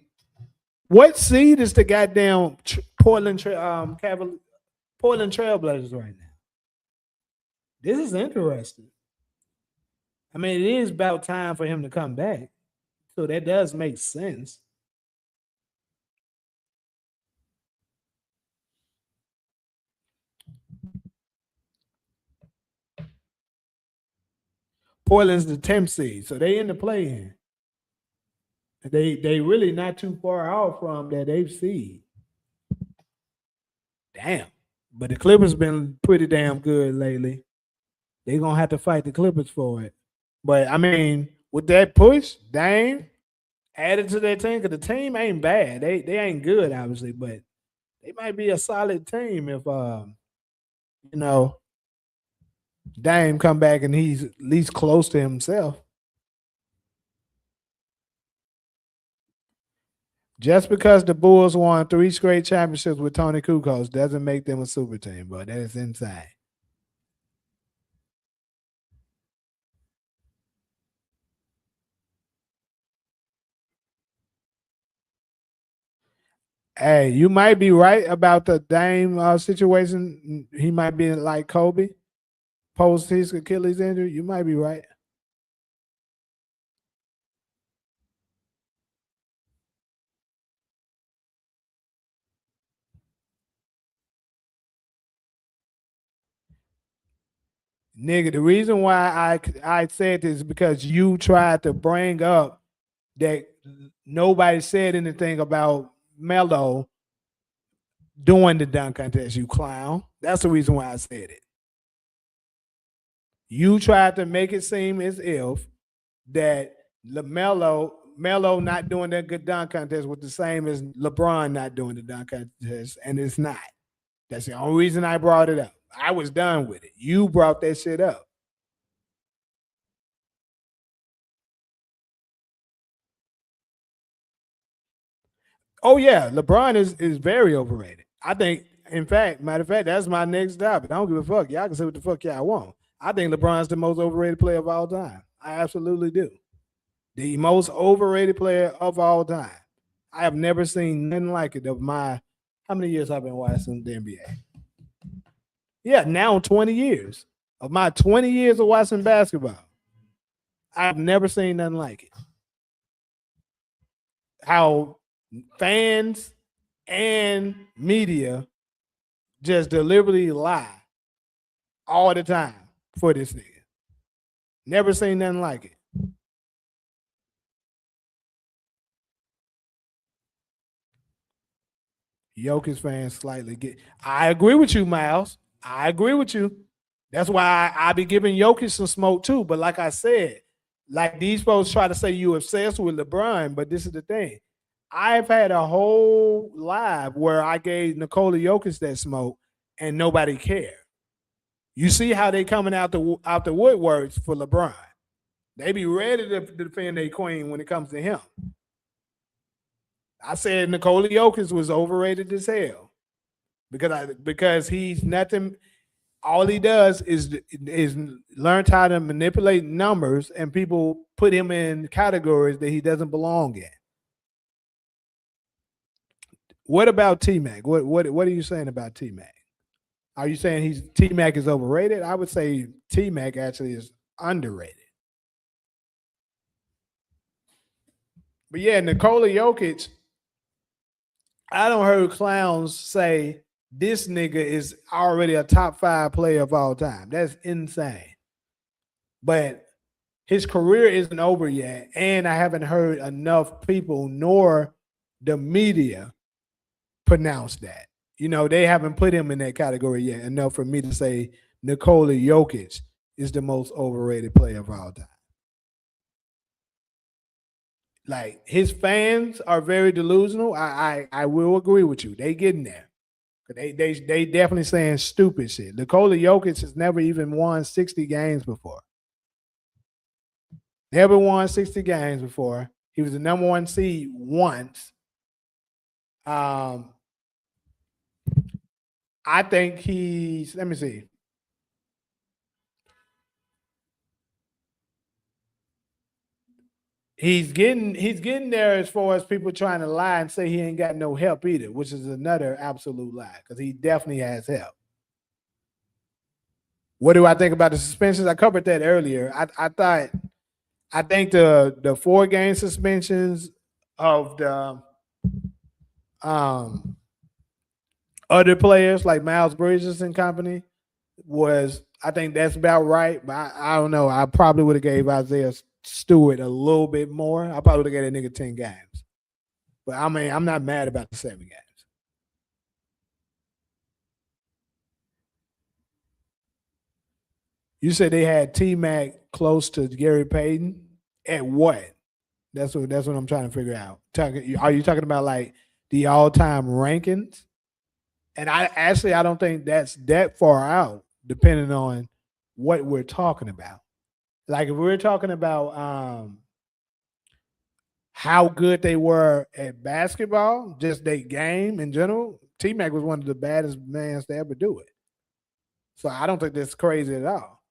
What seed is the goddamn Portland Trailblazers right now? This is interesting. I mean, it is about time for him to come back. So that does make sense. Portland's the 10th seed, so they in the play-in. They really not too far out from that eighth seed. Damn. But the Clippers been pretty damn good lately. They gonna have to fight the Clippers for it. But I mean, with that push, Dame added to their team because the team ain't bad. They ain't good, obviously, but they might be a solid team if you know Dame come back and he's at least close to himself. Just because the Bulls won 3 straight championships with Tony Kukoc doesn't make them a super team, but that is insane. Hey, you might be right about the Dame situation. He might be like Kobe, post his Achilles injury. You might be right. Nigga, the reason why I said this is because you tried to bring up that nobody said anything about Melo doing the dunk contest, you clown. That's the reason why I said it. You tried to make it seem as if that Melo not doing that good dunk contest was the same as LeBron not doing the dunk contest, and it's not. That's the only reason I brought it up. I was done with it. You brought that shit up. Oh yeah, LeBron is very overrated. I think, in fact, matter of fact, that's my next topic. I don't give a fuck. Y'all can say what the fuck y'all want. I think LeBron's the most overrated player of all time. I absolutely do. The most overrated player of all time. I have never seen nothing like it of my how many years I've been watching the NBA. Yeah, now 20 years. Of my 20 years of watching basketball, I've never seen nothing like it. How fans and media just deliberately lie all the time for this nigga. Never seen nothing like it. Jokic fans slightly get. I agree with you, Miles. I agree with you. That's why I be giving Jokic some smoke too. But like I said, like these folks try to say you obsessed with LeBron, but this is the thing. I've had a whole live where I gave Nikola Jokic that smoke and nobody cared. You see how they coming out the woodworks for LeBron. They be ready to defend their queen when it comes to him. I said Nikola Jokic was overrated as hell because he's nothing. All he does is learn how to manipulate numbers, and people put him in categories that he doesn't belong in. What about T Mac? What are you saying about T Mac? Are you saying T Mac is overrated? I would say T Mac actually is underrated. But yeah, Nikola Jokic, I don't heard clowns say this nigga is already a top 5 player of all time. That's insane. But his career isn't over yet, and I haven't heard enough people nor the media pronounce that. You know, they haven't put him in that category yet enough for me to say Nikola Jokic is the most overrated player of all time. Like his fans are very delusional. I will agree with you. They getting there. They definitely saying stupid shit. Nikola Jokic has never even won 60 games before. Never won 60 games before. He was the number 1 seed once. I think let me see. He's getting there as far as people trying to lie and say he ain't got no help either, which is another absolute lie because he definitely has help. What do I think about the suspensions? I covered that earlier. I think the 4-game suspensions of the other players like Miles Bridges and company I think that's about right. But I don't know. I probably would have gave Isaiah Stewart a little bit more. I probably would have got that nigga 10 games. But I mean, I'm not mad about the 7 games. You said they had T Mac close to Gary Payton at what? That's what I'm trying to figure out. Are you talking about like the all time rankings? And I don't think that's that far out, depending on what we're talking about. Like if we're talking about how good they were at basketball, just their game in general, T Mac was one of the baddest mans to ever do it. So I don't think that's crazy at all.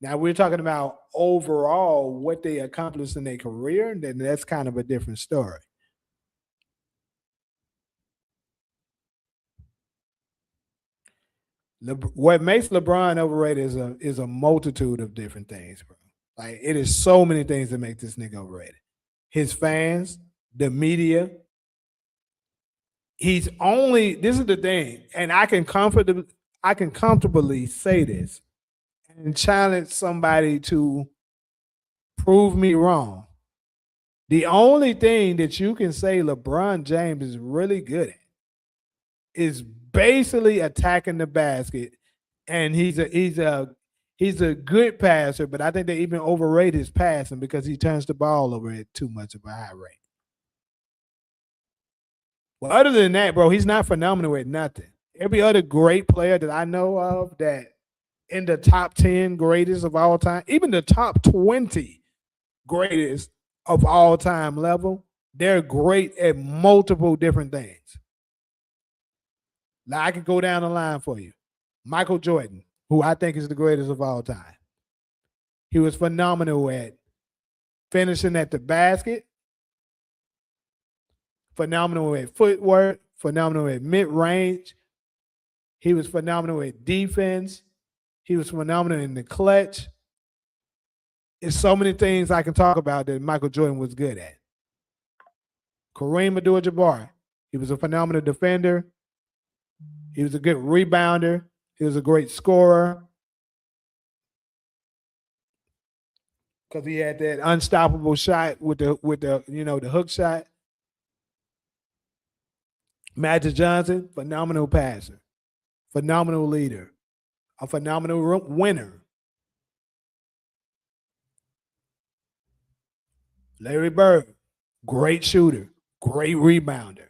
Now we're talking about overall what they accomplished in their career, then that's kind of a different story. What makes LeBron overrated is a multitude of different things, bro. Like it is so many things that make this nigga overrated. His fans, the media. He's only. This is the thing, and I can comfortably say this and challenge somebody to prove me wrong. The only thing that you can say LeBron James is really good at is basically attacking the basket, and he's a good passer. But I think they even overrate his passing because he turns the ball over at too much of a high rate. Well, other than that, bro, he's not phenomenal at nothing. Every other great player that I know of that in the top 10 greatest of all time, even the top 20 greatest of all time level, they're great at multiple different things. Now I can go down the line for you. Michael Jordan, who I think is the greatest of all time. He was phenomenal at finishing at the basket, phenomenal at footwork, phenomenal at mid range. He was phenomenal at defense. He was phenomenal in the clutch. There's so many things I can talk about that Michael Jordan was good at. Kareem Abdul-Jabbar, he was a phenomenal defender. He was a good rebounder. He was a great scorer because he had that unstoppable shot with the hook shot. Magic Johnson, phenomenal passer, phenomenal leader, a phenomenal winner. Larry Bird, great shooter, great rebounder.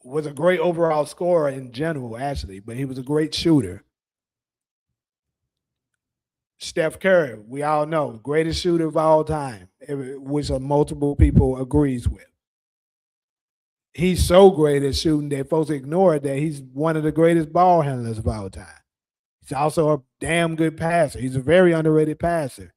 Was a great overall scorer in general, actually, but he was a great shooter. Steph Curry, we all know, greatest shooter of all time, which multiple people agrees with. He's so great at shooting that folks ignore that he's one of the greatest ball handlers of all time. He's also a damn good passer. He's a very underrated passer.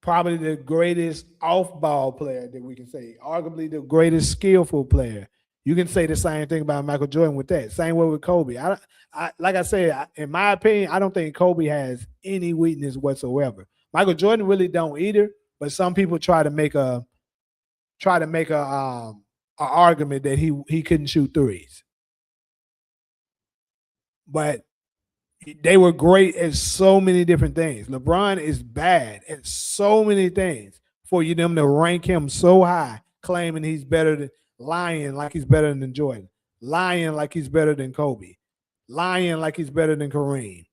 Probably the greatest off-ball player that we can say. Arguably the greatest skillful player. You can say the same thing about Michael Jordan with that. Same way with Kobe. Like I said, in my opinion, I don't think Kobe has any weakness whatsoever. Michael Jordan really don't either. But some people try to make a argument that he couldn't shoot threes. But they were great at so many different things. LeBron is bad at so many things for them to rank him so high, claiming he's better than lying like he's better than Jordan, lying like he's better than Kobe, lying like he's better than Kareem.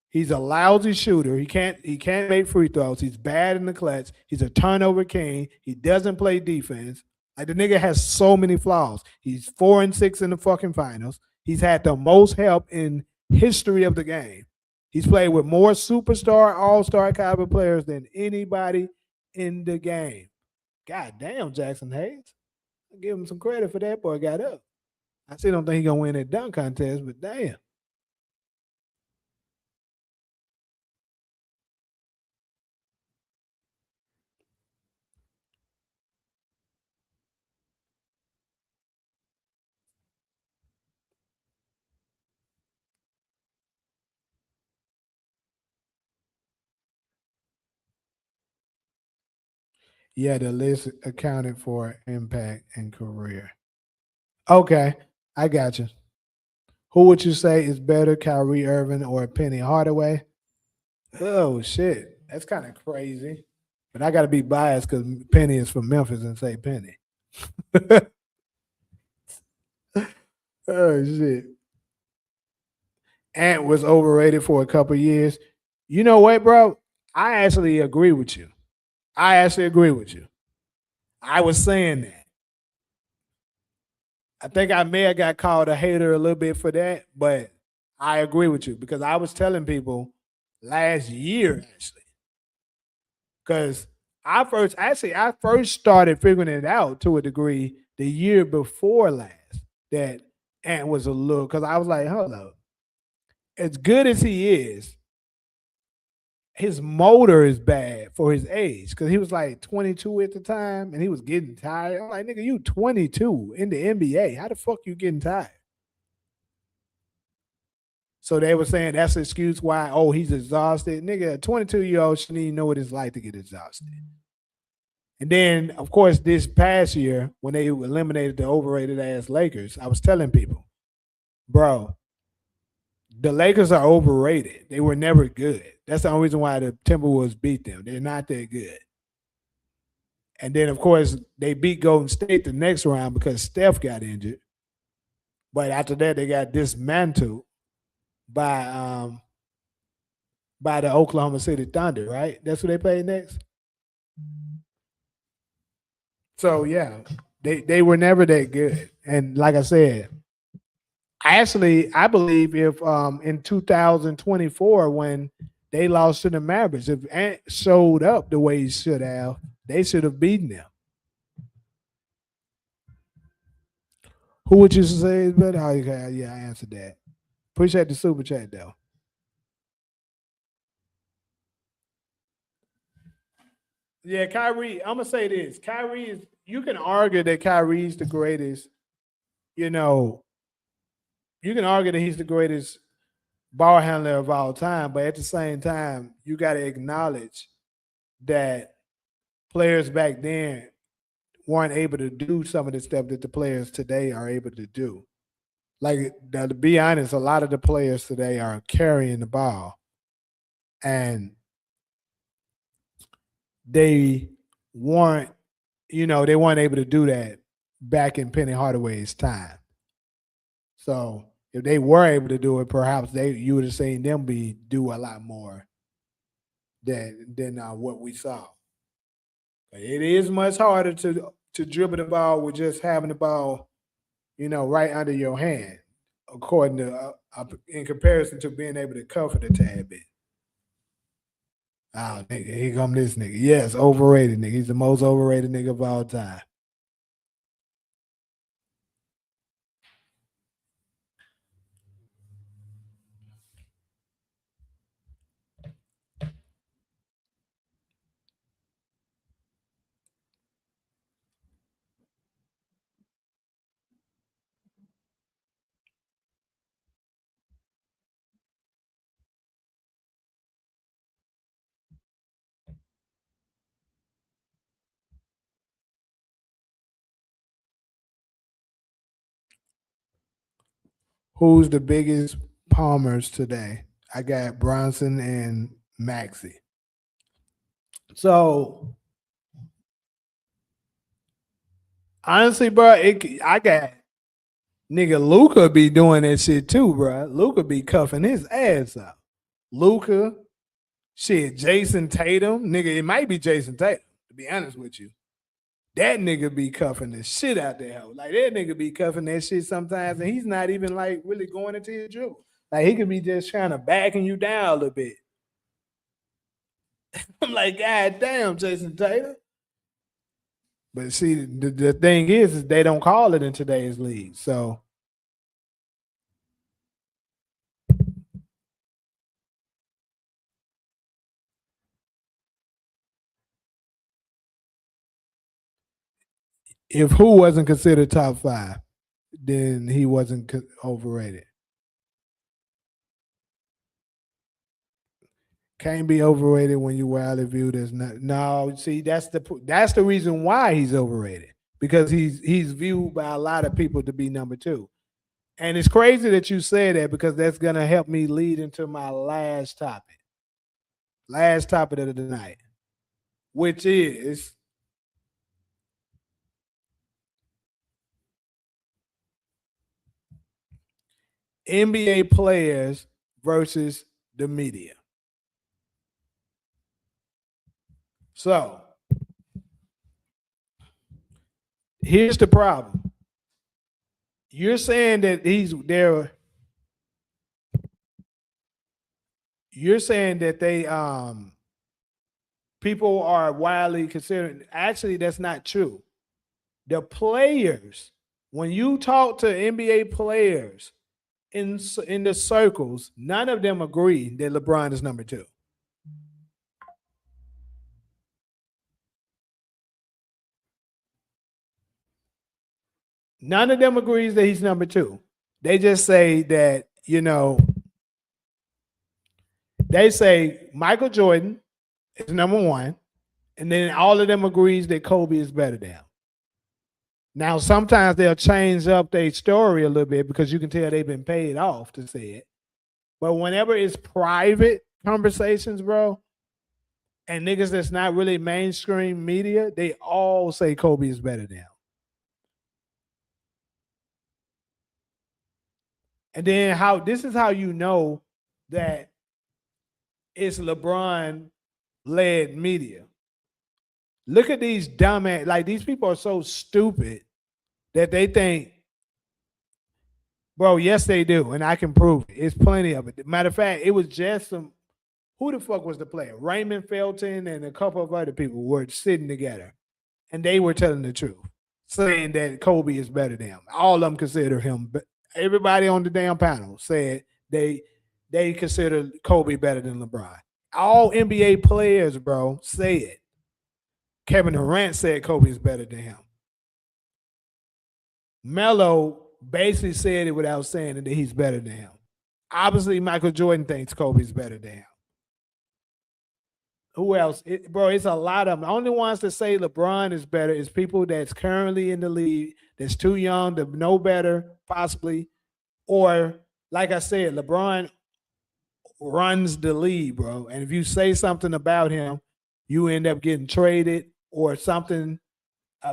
He's a lousy shooter. He can't make free throws. He's bad in the clutch. He's a turnover king. He doesn't play defense. Like the nigga has so many flaws. He's 4-6 in the fucking finals. He's had the most help in history of the game. He's played with more superstar, all-star caliber players than anybody in the game. God damn, Jackson Hayes. I give him some credit for that. Boy got up. I still don't think he's gonna win that dunk contest, but damn. Yeah, the list accounted for impact and career. Okay, I got you. Who would you say is better, Kyrie Irving or Penny Hardaway? Oh shit, that's kind of crazy. But I got to be biased because Penny is from Memphis and say Penny. Oh shit. Ant was overrated for a couple years. You know what, bro? I actually agree with you. I actually agree with you. I was saying that. I think I may have got called a hater a little bit for that, but I agree with you because I was telling people last year actually. Because I first started figuring it out to a degree the year before last that Ant was a little because I was like, hold up. As good as he is, his motor is bad for his age because he was like 22 at the time and he was getting tired. I'm like, nigga, you 22 in the NBA. How the fuck you getting tired? So they were saying that's the excuse why, oh, he's exhausted. Nigga, a 22-year-old shouldn't even know what it's like to get exhausted. And then, of course, this past year, when they eliminated the overrated ass Lakers, I was telling people, bro, the Lakers are overrated. They were never good. That's the only reason why the Timberwolves beat them. They're not that good. And then, of course, they beat Golden State the next round because Steph got injured. But after that, they got dismantled by the Oklahoma City Thunder, right? That's who they played next. So yeah, they were never that good. And like I said, I believe if in 2024 when they lost to the Mavericks, if Ant showed up the way he should have, they should have beaten them. Who would you say is better? Oh, okay, yeah, I answered that. Appreciate the super chat though. Yeah, Kyrie. I'm gonna say this. Kyrie is. You can argue that Kyrie's the greatest. You know, you can argue that he's the greatest ball handler of all time, but at the same time, you got to acknowledge that players back then weren't able to do some of the stuff that the players today are able to do. Like, now, to be honest, a lot of the players today are carrying the ball, and they weren't, they weren't able to do that back in Penny Hardaway's time. So if they were able to do it, perhaps you would have seen them do a lot more than what we saw. But it is much harder to dribble the ball with just having the ball, right under your hand, according to in comparison to being able to cover the tad bit. Oh, nigga, here come this nigga. Yes, overrated nigga. He's the most overrated nigga of all time. Who's the biggest Palmers today? I got Bronson and Maxey. So honestly, bro, I got nigga Luca be doing that shit too, bro. Luca be cuffing his ass out. Luca, shit, Jason Tatum, nigga, it might be Jason Tatum, to be honest with you. That nigga be cuffing the shit out there. Like that nigga be cuffing that shit sometimes, and he's not even like really going into his dribble. Like he could be just trying to backing you down a little bit. I'm like, God damn, Jason Tatum. But see, the thing is they don't call it in today's league. So if who wasn't considered top five, then he wasn't overrated. Can't be overrated when you widely viewed as not. No, see, that's the reason why he's overrated because he's viewed by a lot of people to be number two. And it's crazy that you say that because that's gonna help me lead into my last topic. Last topic of the night, which is NBA players versus the media. So here's the problem. You're saying that he's there. You're saying that they people are widely considered. Actually, that's not true. The players, when you talk to NBA players in the circles, none of them agree that LeBron is number two. None of them agrees that he's number two. They just say that, they say Michael Jordan is number one, and then all of them agrees that Kobe is better than him. Now, sometimes they'll change up their story a little bit because you can tell they've been paid off to say it. But whenever it's private conversations, bro, and niggas that's not really mainstream media, they all say Kobe is better than him. And then this is how you know that it's LeBron led media. Look at these dumbass, like these people are so stupid that they think, bro, yes, they do. And I can prove it. It's plenty of it. Matter of fact, it was just who the fuck was the player? Raymond Felton and a couple of other people were sitting together and they were telling the truth, saying that Kobe is better than him. All of them consider him, but everybody on the damn panel said they consider Kobe better than LeBron. All NBA players, bro, say it. Kevin Durant said Kobe is better than him. Melo basically said it without saying it that he's better than him. Obviously, Michael Jordan thinks Kobe's better than him. Who else? Bro, it's a lot of them. The only ones that say LeBron is better is people that's currently in the league, that's too young to know better, possibly. Or, like I said, LeBron runs the league, bro. And if you say something about him, you end up getting traded or something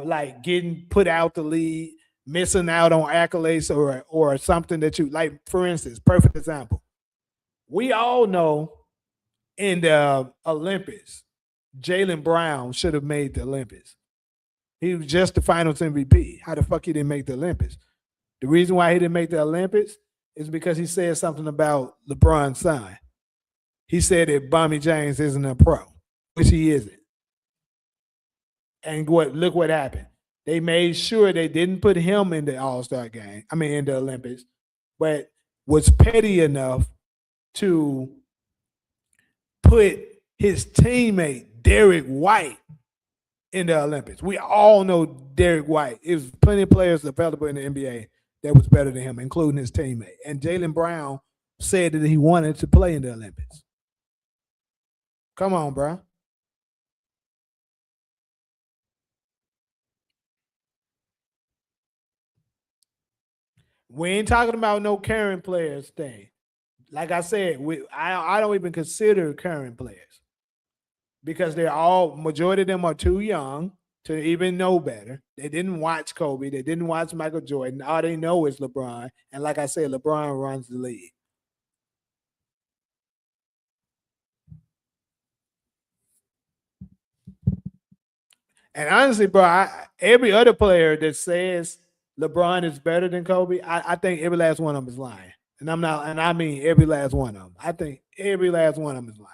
like getting put out the league, missing out on accolades or something that you like. For instance, perfect example. We all know in the Olympics, Jaylen Brown should have made the Olympics. He was just the finals MVP. How the fuck he didn't make the Olympics? The reason why he didn't make the Olympics is because he said something about LeBron's son. He said that Bonnie James isn't a pro, which he isn't. And look what happened. They made sure they didn't put him in the All-Star game. I mean, in the Olympics, but was petty enough to put his teammate Derek White in the Olympics. We all know Derek White. There's plenty of players available in the NBA that was better than him, including his teammate. And Jaylen Brown said that he wanted to play in the Olympics. Come on, bro. We ain't talking about no current players thing. Like I said, I don't even consider current players because majority of them are too young to even know better. They didn't watch Kobe. They didn't watch Michael Jordan. All they know is LeBron. And like I said, LeBron runs the league. And honestly, bro, every other player that says LeBron is better than Kobe, I think every last one of them is lying. And I mean every last one of them. I think every last one of them is lying.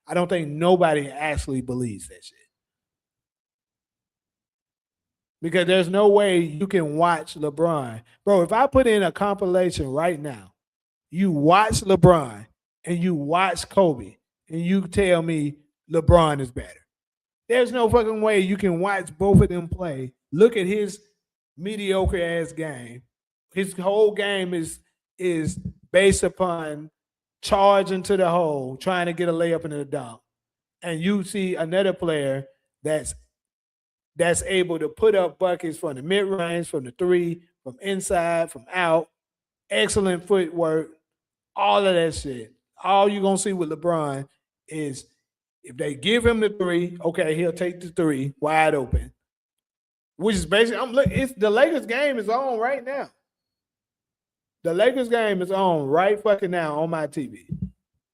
I don't think nobody actually believes that shit. Because there's no way you can watch LeBron. Bro, if I put in a compilation right now, you watch LeBron and you watch Kobe, and you tell me LeBron is better. There's no fucking way you can watch both of them play. Look at his mediocre ass game. His whole game is based upon charging to the hole, trying to get a layup into the dunk. And you see another player that's able to put up buckets from the mid range, from the three, from inside, from out, excellent footwork, all of that shit. All you're gonna see with LeBron is if they give him the three, okay, he'll take the three wide open. Which is basically, it's the Lakers game is on right now. The Lakers game is on right fucking now on my TV.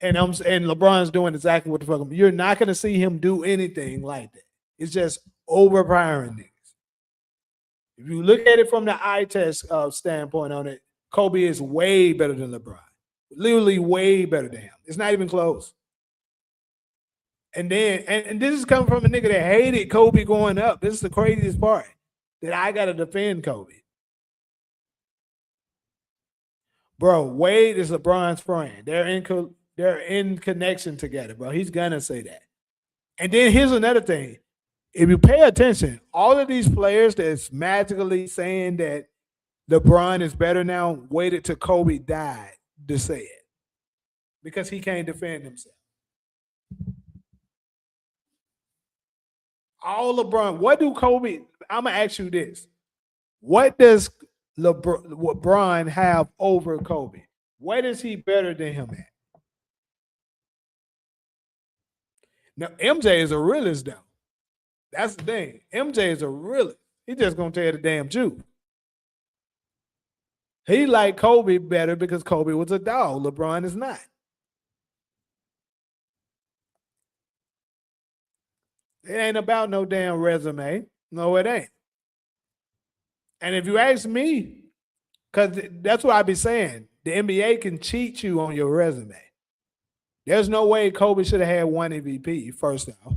And LeBron's doing exactly what the fuck. You're not gonna see him do anything like that. It's just overpowering niggas. If you look at it from the eye test standpoint on it, Kobe is way better than LeBron. Literally way better than him. It's not even close. And then, and this is coming from a nigga that hated Kobe going up. This is the craziest part, that I got to defend Kobe. Bro, Wade is LeBron's friend. They're in connection together, bro. He's going to say that. And then here's another thing. If you pay attention, all of these players that's magically saying that LeBron is better now waited till Kobe died to say it because he can't defend himself. All LeBron, what do Kobe, I'm going to ask you this. What does LeBron have over Kobe? What is he better than him at? Now, MJ is a realist, though. That's the thing. MJ is a realist. He just going to tell the damn truth. He liked Kobe better because Kobe was a dog. LeBron is not. It ain't about no damn resume. No, it ain't. And if you ask me, because that's what I be saying, the NBA can cheat you on your resume. There's no way Kobe should have had one MVP, first off.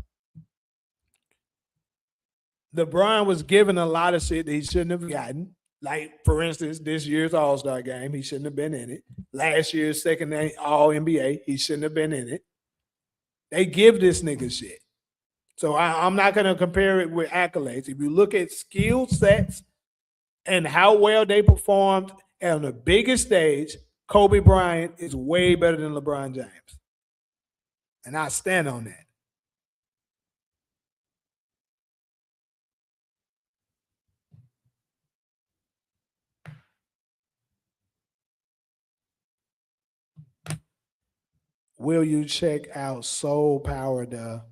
LeBron was given a lot of shit that he shouldn't have gotten. Like, for instance, this year's All-Star game, he shouldn't have been in it. Last year's second All-NBA, he shouldn't have been in it. They give this nigga shit. So I'm not going to compare it with accolades. If you look at skill sets and how well they performed on the biggest stage, Kobe Bryant is way better than LeBron James. And I stand on that. Will you check out Soul Power, the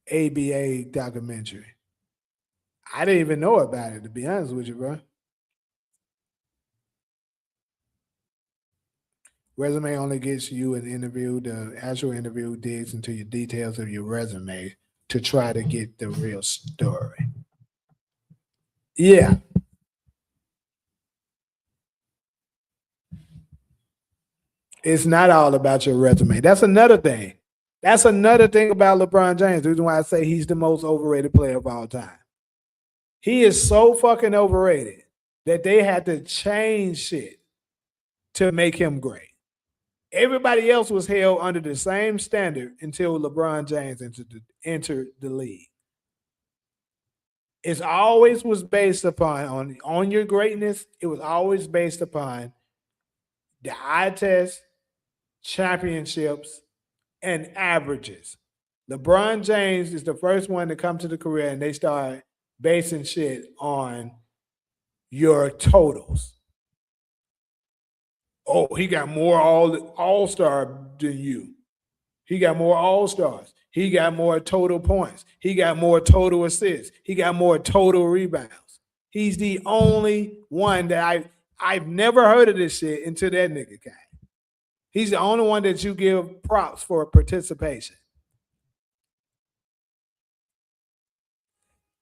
ABA documentary? I didn't even know about it, to be honest with you, bro. Resume only gets you an interview. The actual interview digs into your details of your resume to try to get the real story. Yeah. It's not all about your resume. That's another thing. That's another thing about LeBron James. The reason why I say he's the most overrated player of all time. He is so fucking overrated that they had to change shit to make him great. Everybody else was held under the same standard until LeBron James entered the league. It always was based upon, on your greatness, it was always based upon the eye test, championships, and averages. LeBron James is the first one to come to the career and they start basing shit on your totals. Oh, he got more all-star than you. He got more all-stars. He got more total points. He got more total assists. He got more total rebounds. He's the only one that I've never heard of this shit until that nigga came. He's the only one that you give props for participation.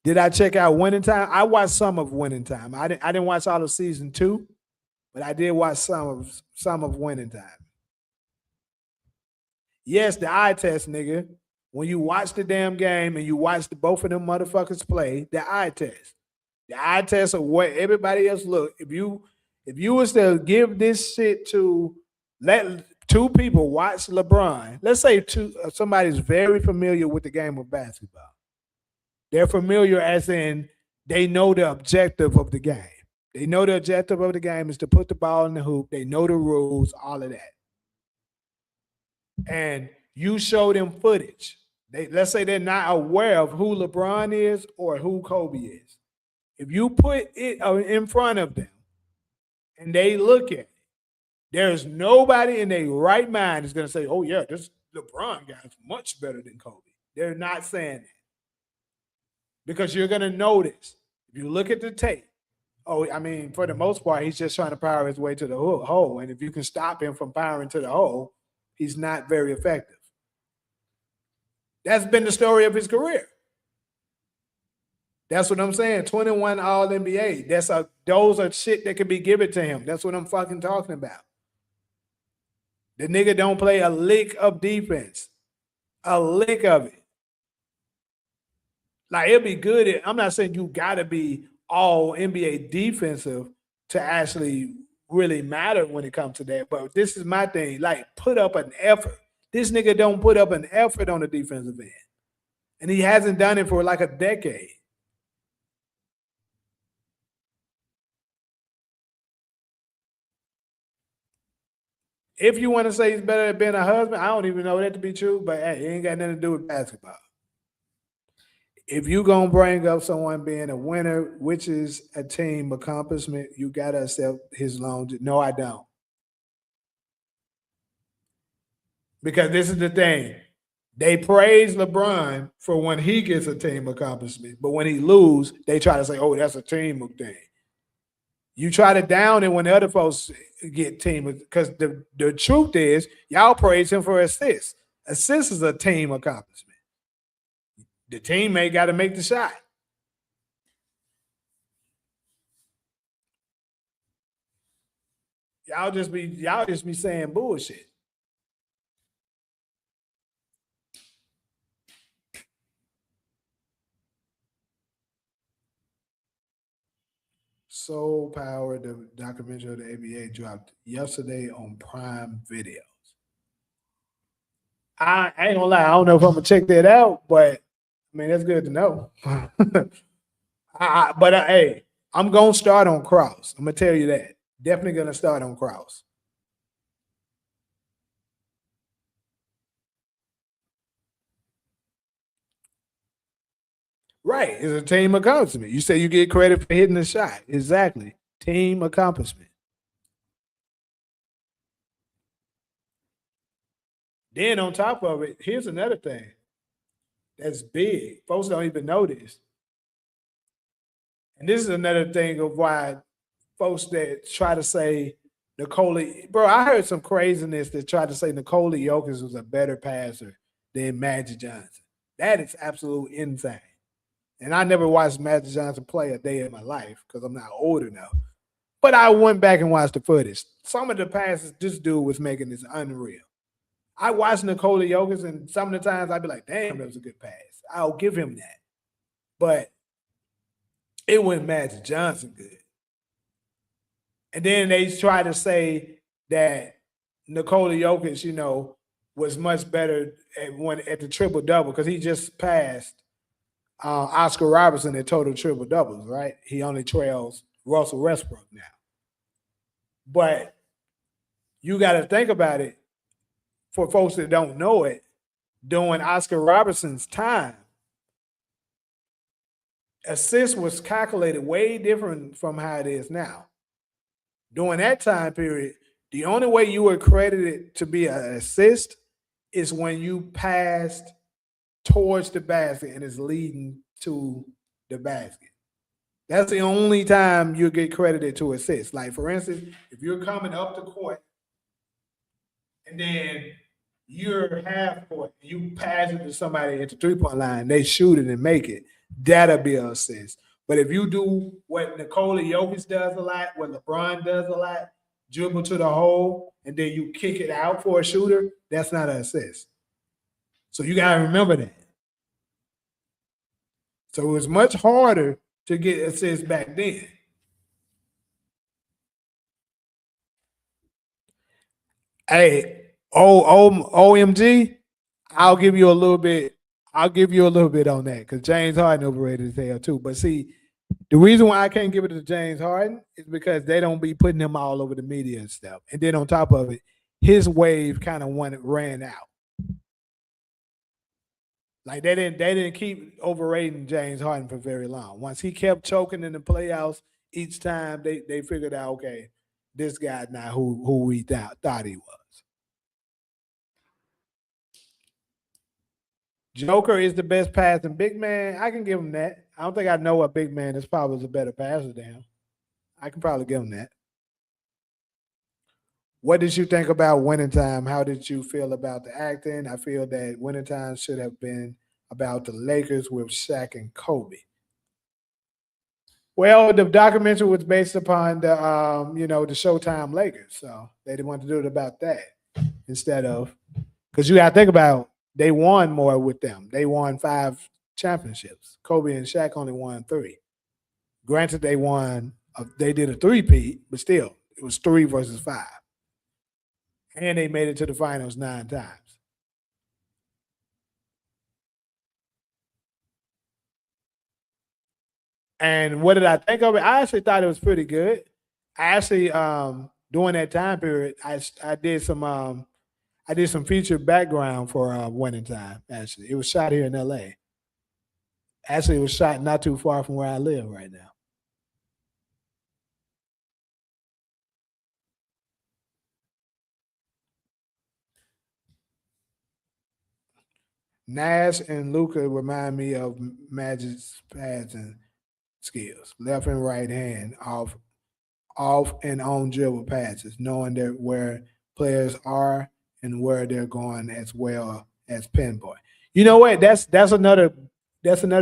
Did I check out Winning Time? I watched some of Winning Time. I didn't watch all of season 2, but I did watch some of Winning Time. Yes, the eye test, nigga. When you watch the damn game and you watch both of them motherfuckers play, the eye test. The eye test of what everybody else look. If you was to give this shit to let two people watch LeBron, let's say somebody's very familiar with the game of basketball. They're familiar as in they know the objective of the game. They know the objective of the game is to put the ball in the hoop. They know the rules, all of that. And you show them footage. Let's say they're not aware of who LeBron is or who Kobe is. If you put it in front of them and they look at it, there's nobody in their right mind is going to say, oh, yeah, this LeBron guy is much better than Kobe. They're not saying that because you're going to notice if you look at the tape. Oh, I mean, for the most part, he's just trying to power his way to the hole. And if you can stop him from powering to the hole, he's not very effective. That's been the story of his career. That's what I'm saying. 21 All NBA. Those are shit that could be given to him. That's what I'm fucking talking about. The nigga don't play a lick of defense. A lick of it. Like, it'll be good. I'm not saying you gotta be all NBA defensive to actually really matter when it comes to that. But this is my thing. Like, put up an effort. This nigga don't put up an effort on the defensive end. And he hasn't done it for like a decade. If you want to say he's better at being a husband, I don't even know that to be true, but hey, it ain't got nothing to do with basketball. If you gonna bring up someone being a winner, which is a team accomplishment, you gotta accept his longevity. No, I don't. Because this is the thing. They praise LeBron for when he gets a team accomplishment, but when he lose, they try to say, oh, that's a team thing. You try to down it when the other folks get team, because the truth is, y'all praise him for assists. Assists is a team accomplishment. The teammate got to make the shot. Y'all just be saying bullshit. Soul Power, the documentary of the ABA, dropped yesterday on Prime Videos. I ain't gonna lie, I don't know if I'm gonna check that out, but I mean that's good to know. Hey, I'm gonna start on Cross. I'm gonna tell you that. Definitely gonna start on Cross. Right, it's a team accomplishment. You say you get credit for hitting the shot. Exactly, team accomplishment. Then on top of it, here's another thing that's big. Folks don't even know this. And this is another thing of why folks that try to say Nikola, bro, I heard some craziness that tried to say Nikola Jokic was a better passer than Magic Johnson. That is absolute insane. And I never watched Magic Johnson play a day in my life because I'm not old enough. But I went back and watched the footage. Some of the passes this dude was making is unreal. I watched Nikola Jokic, and some of the times I'd be like, damn, that was a good pass. I'll give him that. But it went Magic Johnson good. And then they try to say that Nikola Jokic, was much better at the triple double because he just passed Oscar Robertson at total triple doubles, right? He only trails Russell Westbrook now. But you got to think about it for folks that don't know it. During Oscar Robertson's time, assist was calculated way different from how it is now. During that time period, the only way you were credited to be an assist is when you passed towards the basket and is leading to the basket. That's the only time you get credited to assist. Like, for instance, if you're coming up the court and then you're half court, you pass it to somebody at the three-point line, they shoot it and make it, that'll be an assist. But if you do what Nikola Jokic does a lot, what LeBron does a lot, dribble to the hole, and then you kick it out for a shooter, that's not an assist. So you got to remember that. So it was much harder to get assists back then. Hey, OMG, I'll give you a little bit. I'll give you a little bit on that because James Harden overrated as hell too. But see, the reason why I can't give it to James Harden is because they don't be putting him all over the media and stuff. And then on top of it, his wave kind of ran out. Like they didn't keep overrating James Harden for very long. Once he kept choking in the playoffs each time, they figured out, okay, this guy not who we thought he was. Joker is the best passing big man. I can give him that. I don't think I know a big man that's probably a better passer than him. I can probably give him that. What did you think about Winning Time? How did you feel about the acting? I feel that Winning Time should have been about the Lakers with Shaq and Kobe. Well, the documentary was based upon the the Showtime Lakers, so they didn't want to do it about that instead of because you got to think about they won more with them. They won 5 championships. Kobe and Shaq only won 3. Granted, they did a three-peat, but still, it was 3 versus 5. And they made it to the finals 9 times. And what did I think of it? I actually thought it was pretty good. I actually during that time period, I did some featured background for Winning Time. Actually, it was shot here in L.A. Actually, it was shot not too far from where I live right now. Nash and Luca remind me of Magic's passing skills, left and right hand, off and on dribble passes, knowing where players are and where they're going as well as pinpoint. You know what? That's another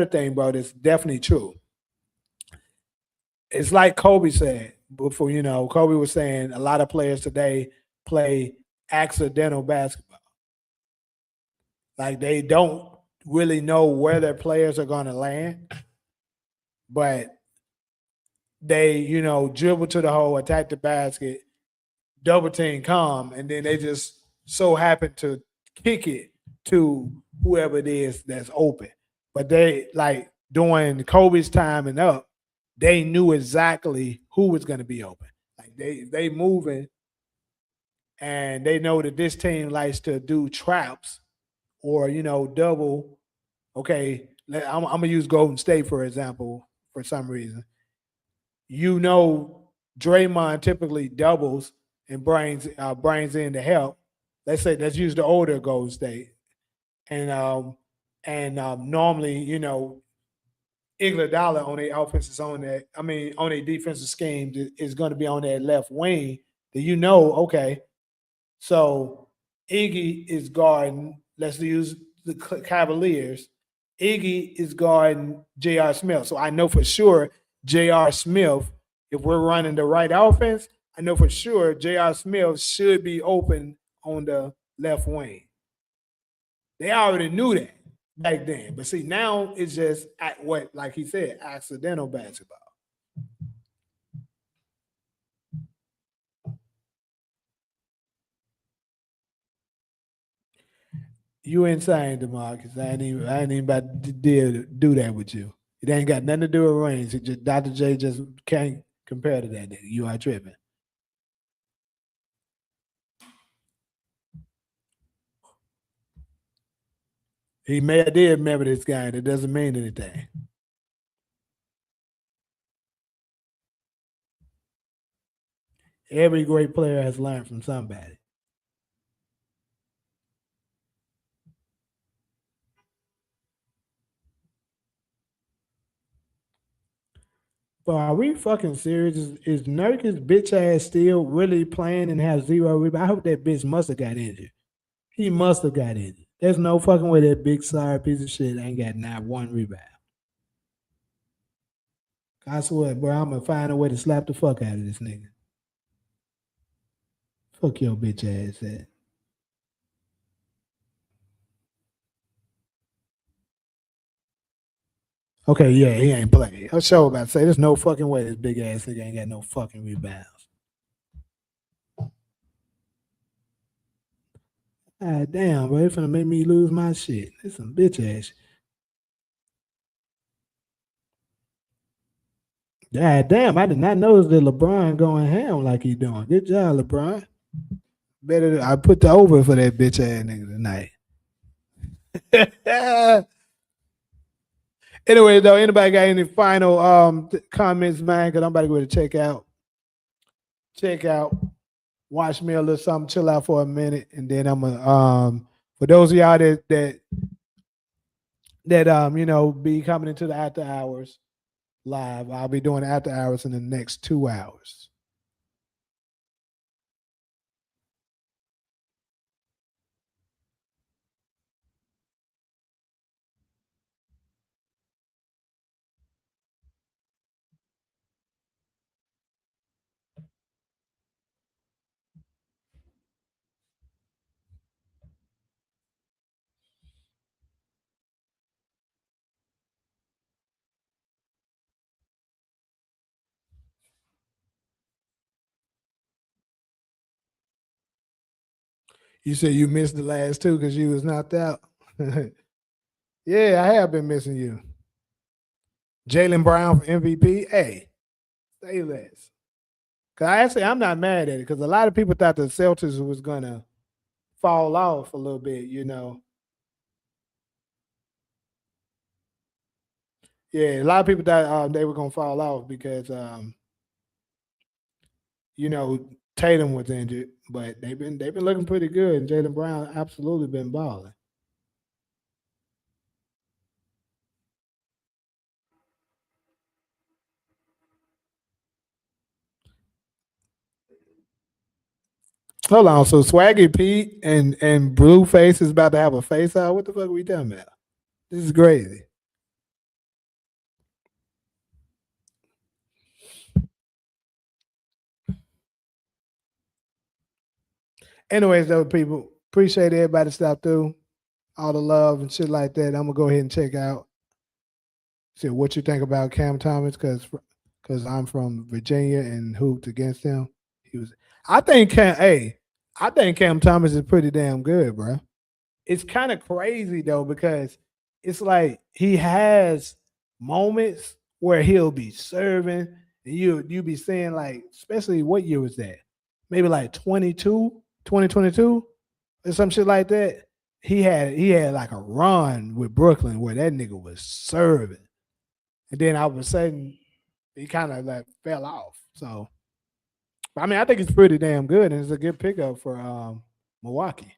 thing, bro. That's definitely true. It's like Kobe said before. Kobe was saying a lot of players today play accidental basketball. Like they don't really know where their players are going to land, but they, dribble to the hole, attack the basket, double team come, and then they just so happen to kick it to whoever it is that's open. But they like during Kobe's time and up, they knew exactly who was going to be open. Like they moving, and they know that this team likes to do traps or double. Okay, I'm gonna use Golden State for example. For some reason, Draymond typically doubles and brings in to help. Let's use the older Golden State, and normally Iguodala on their offensive on that. I mean, on their defensive scheme is going to be on that left wing. That okay, so Iggy is guarding. Let's use the Cavaliers. Iggy is guarding J.R. Smith. So I know for sure J.R. Smith, if we're running the right offense, I know for sure J.R. Smith should be open on the left wing. They already knew that back then. But see, now it's just like he said, accidental basketball. You insane, DeMarcus. I ain't even about to do that with you. It ain't got nothing to do with rings. It just Dr. J just can't compare to that nigga. You are tripping. He did remember this guy. That doesn't mean anything. Every great player has learned from somebody. But are we fucking serious? Is Nurkic bitch ass still really playing and have 0 rebounds? I hope that bitch must have got injured. He must have got injured. There's no fucking way that big sorry piece of shit ain't got not 1 rebound. I swear, bro, I'm gonna find a way to slap the fuck out of this nigga. Fuck your bitch ass at. Okay, yeah, he ain't playing. I'm sure about to say there's no fucking way this big ass nigga ain't got no fucking rebounds. God damn, bro, it's finna make me lose my shit. It's some bitch ass shit. God damn, I did not notice that LeBron going ham like he doing. Good job, LeBron. Better I put the over for that bitch ass nigga tonight. Anyway, though, anybody got any final comments, man? Because I'm about to go to check out. check out, watch me a little something, chill out for a minute, and then I'm gonna for those of y'all that be coming into the after hours live, I'll be doing after hours in the next 2 hours. You said you missed the last two because you was knocked out. Yeah, I have been missing you. Jaylen Brown for MVP. Hey, say less. Cause I'm not mad at it because a lot of people thought the Celtics was gonna fall off a little bit. Yeah, a lot of people thought they were gonna fall off because Tatum was injured, but they've been looking pretty good, and Jaylen Brown absolutely been balling. Hold on, so Swaggy Pete and Blueface is about to have a face out. What the fuck are we talking about? This is crazy. Anyways, though, people appreciate everybody stop through, all the love and shit like that. I'm gonna go ahead and check out. See what you think about Cam Thomas, because I'm from Virginia and hooped against him. He was. I think Cam. Hey, I think Cam Thomas is pretty damn good, bro. It's kind of crazy though because it's like he has moments where he'll be serving and you be saying like, especially what year was that? Maybe like 2022 or some shit like that. He had like a run with Brooklyn where that nigga was serving. And then all of a sudden he kind of like fell off. So I mean I think it's pretty damn good and it's a good pickup for Milwaukee.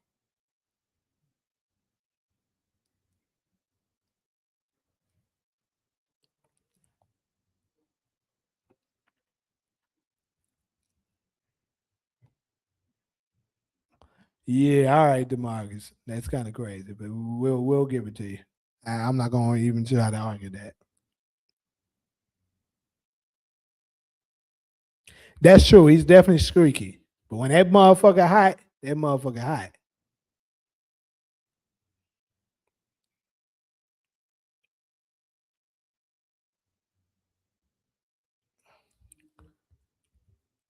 Yeah, all right, Demarcus. That's kind of crazy, but we'll give it to you. I'm not going to even try to argue that. That's true. He's definitely streaky, but when that motherfucker hot, that motherfucker hot.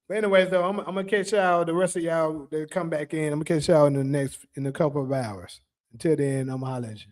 But anyways, though, I'm gonna catch y'all. The rest of y'all that come back in, I'm gonna catch y'all in a couple of hours. Until then, I'm gonna holler at you.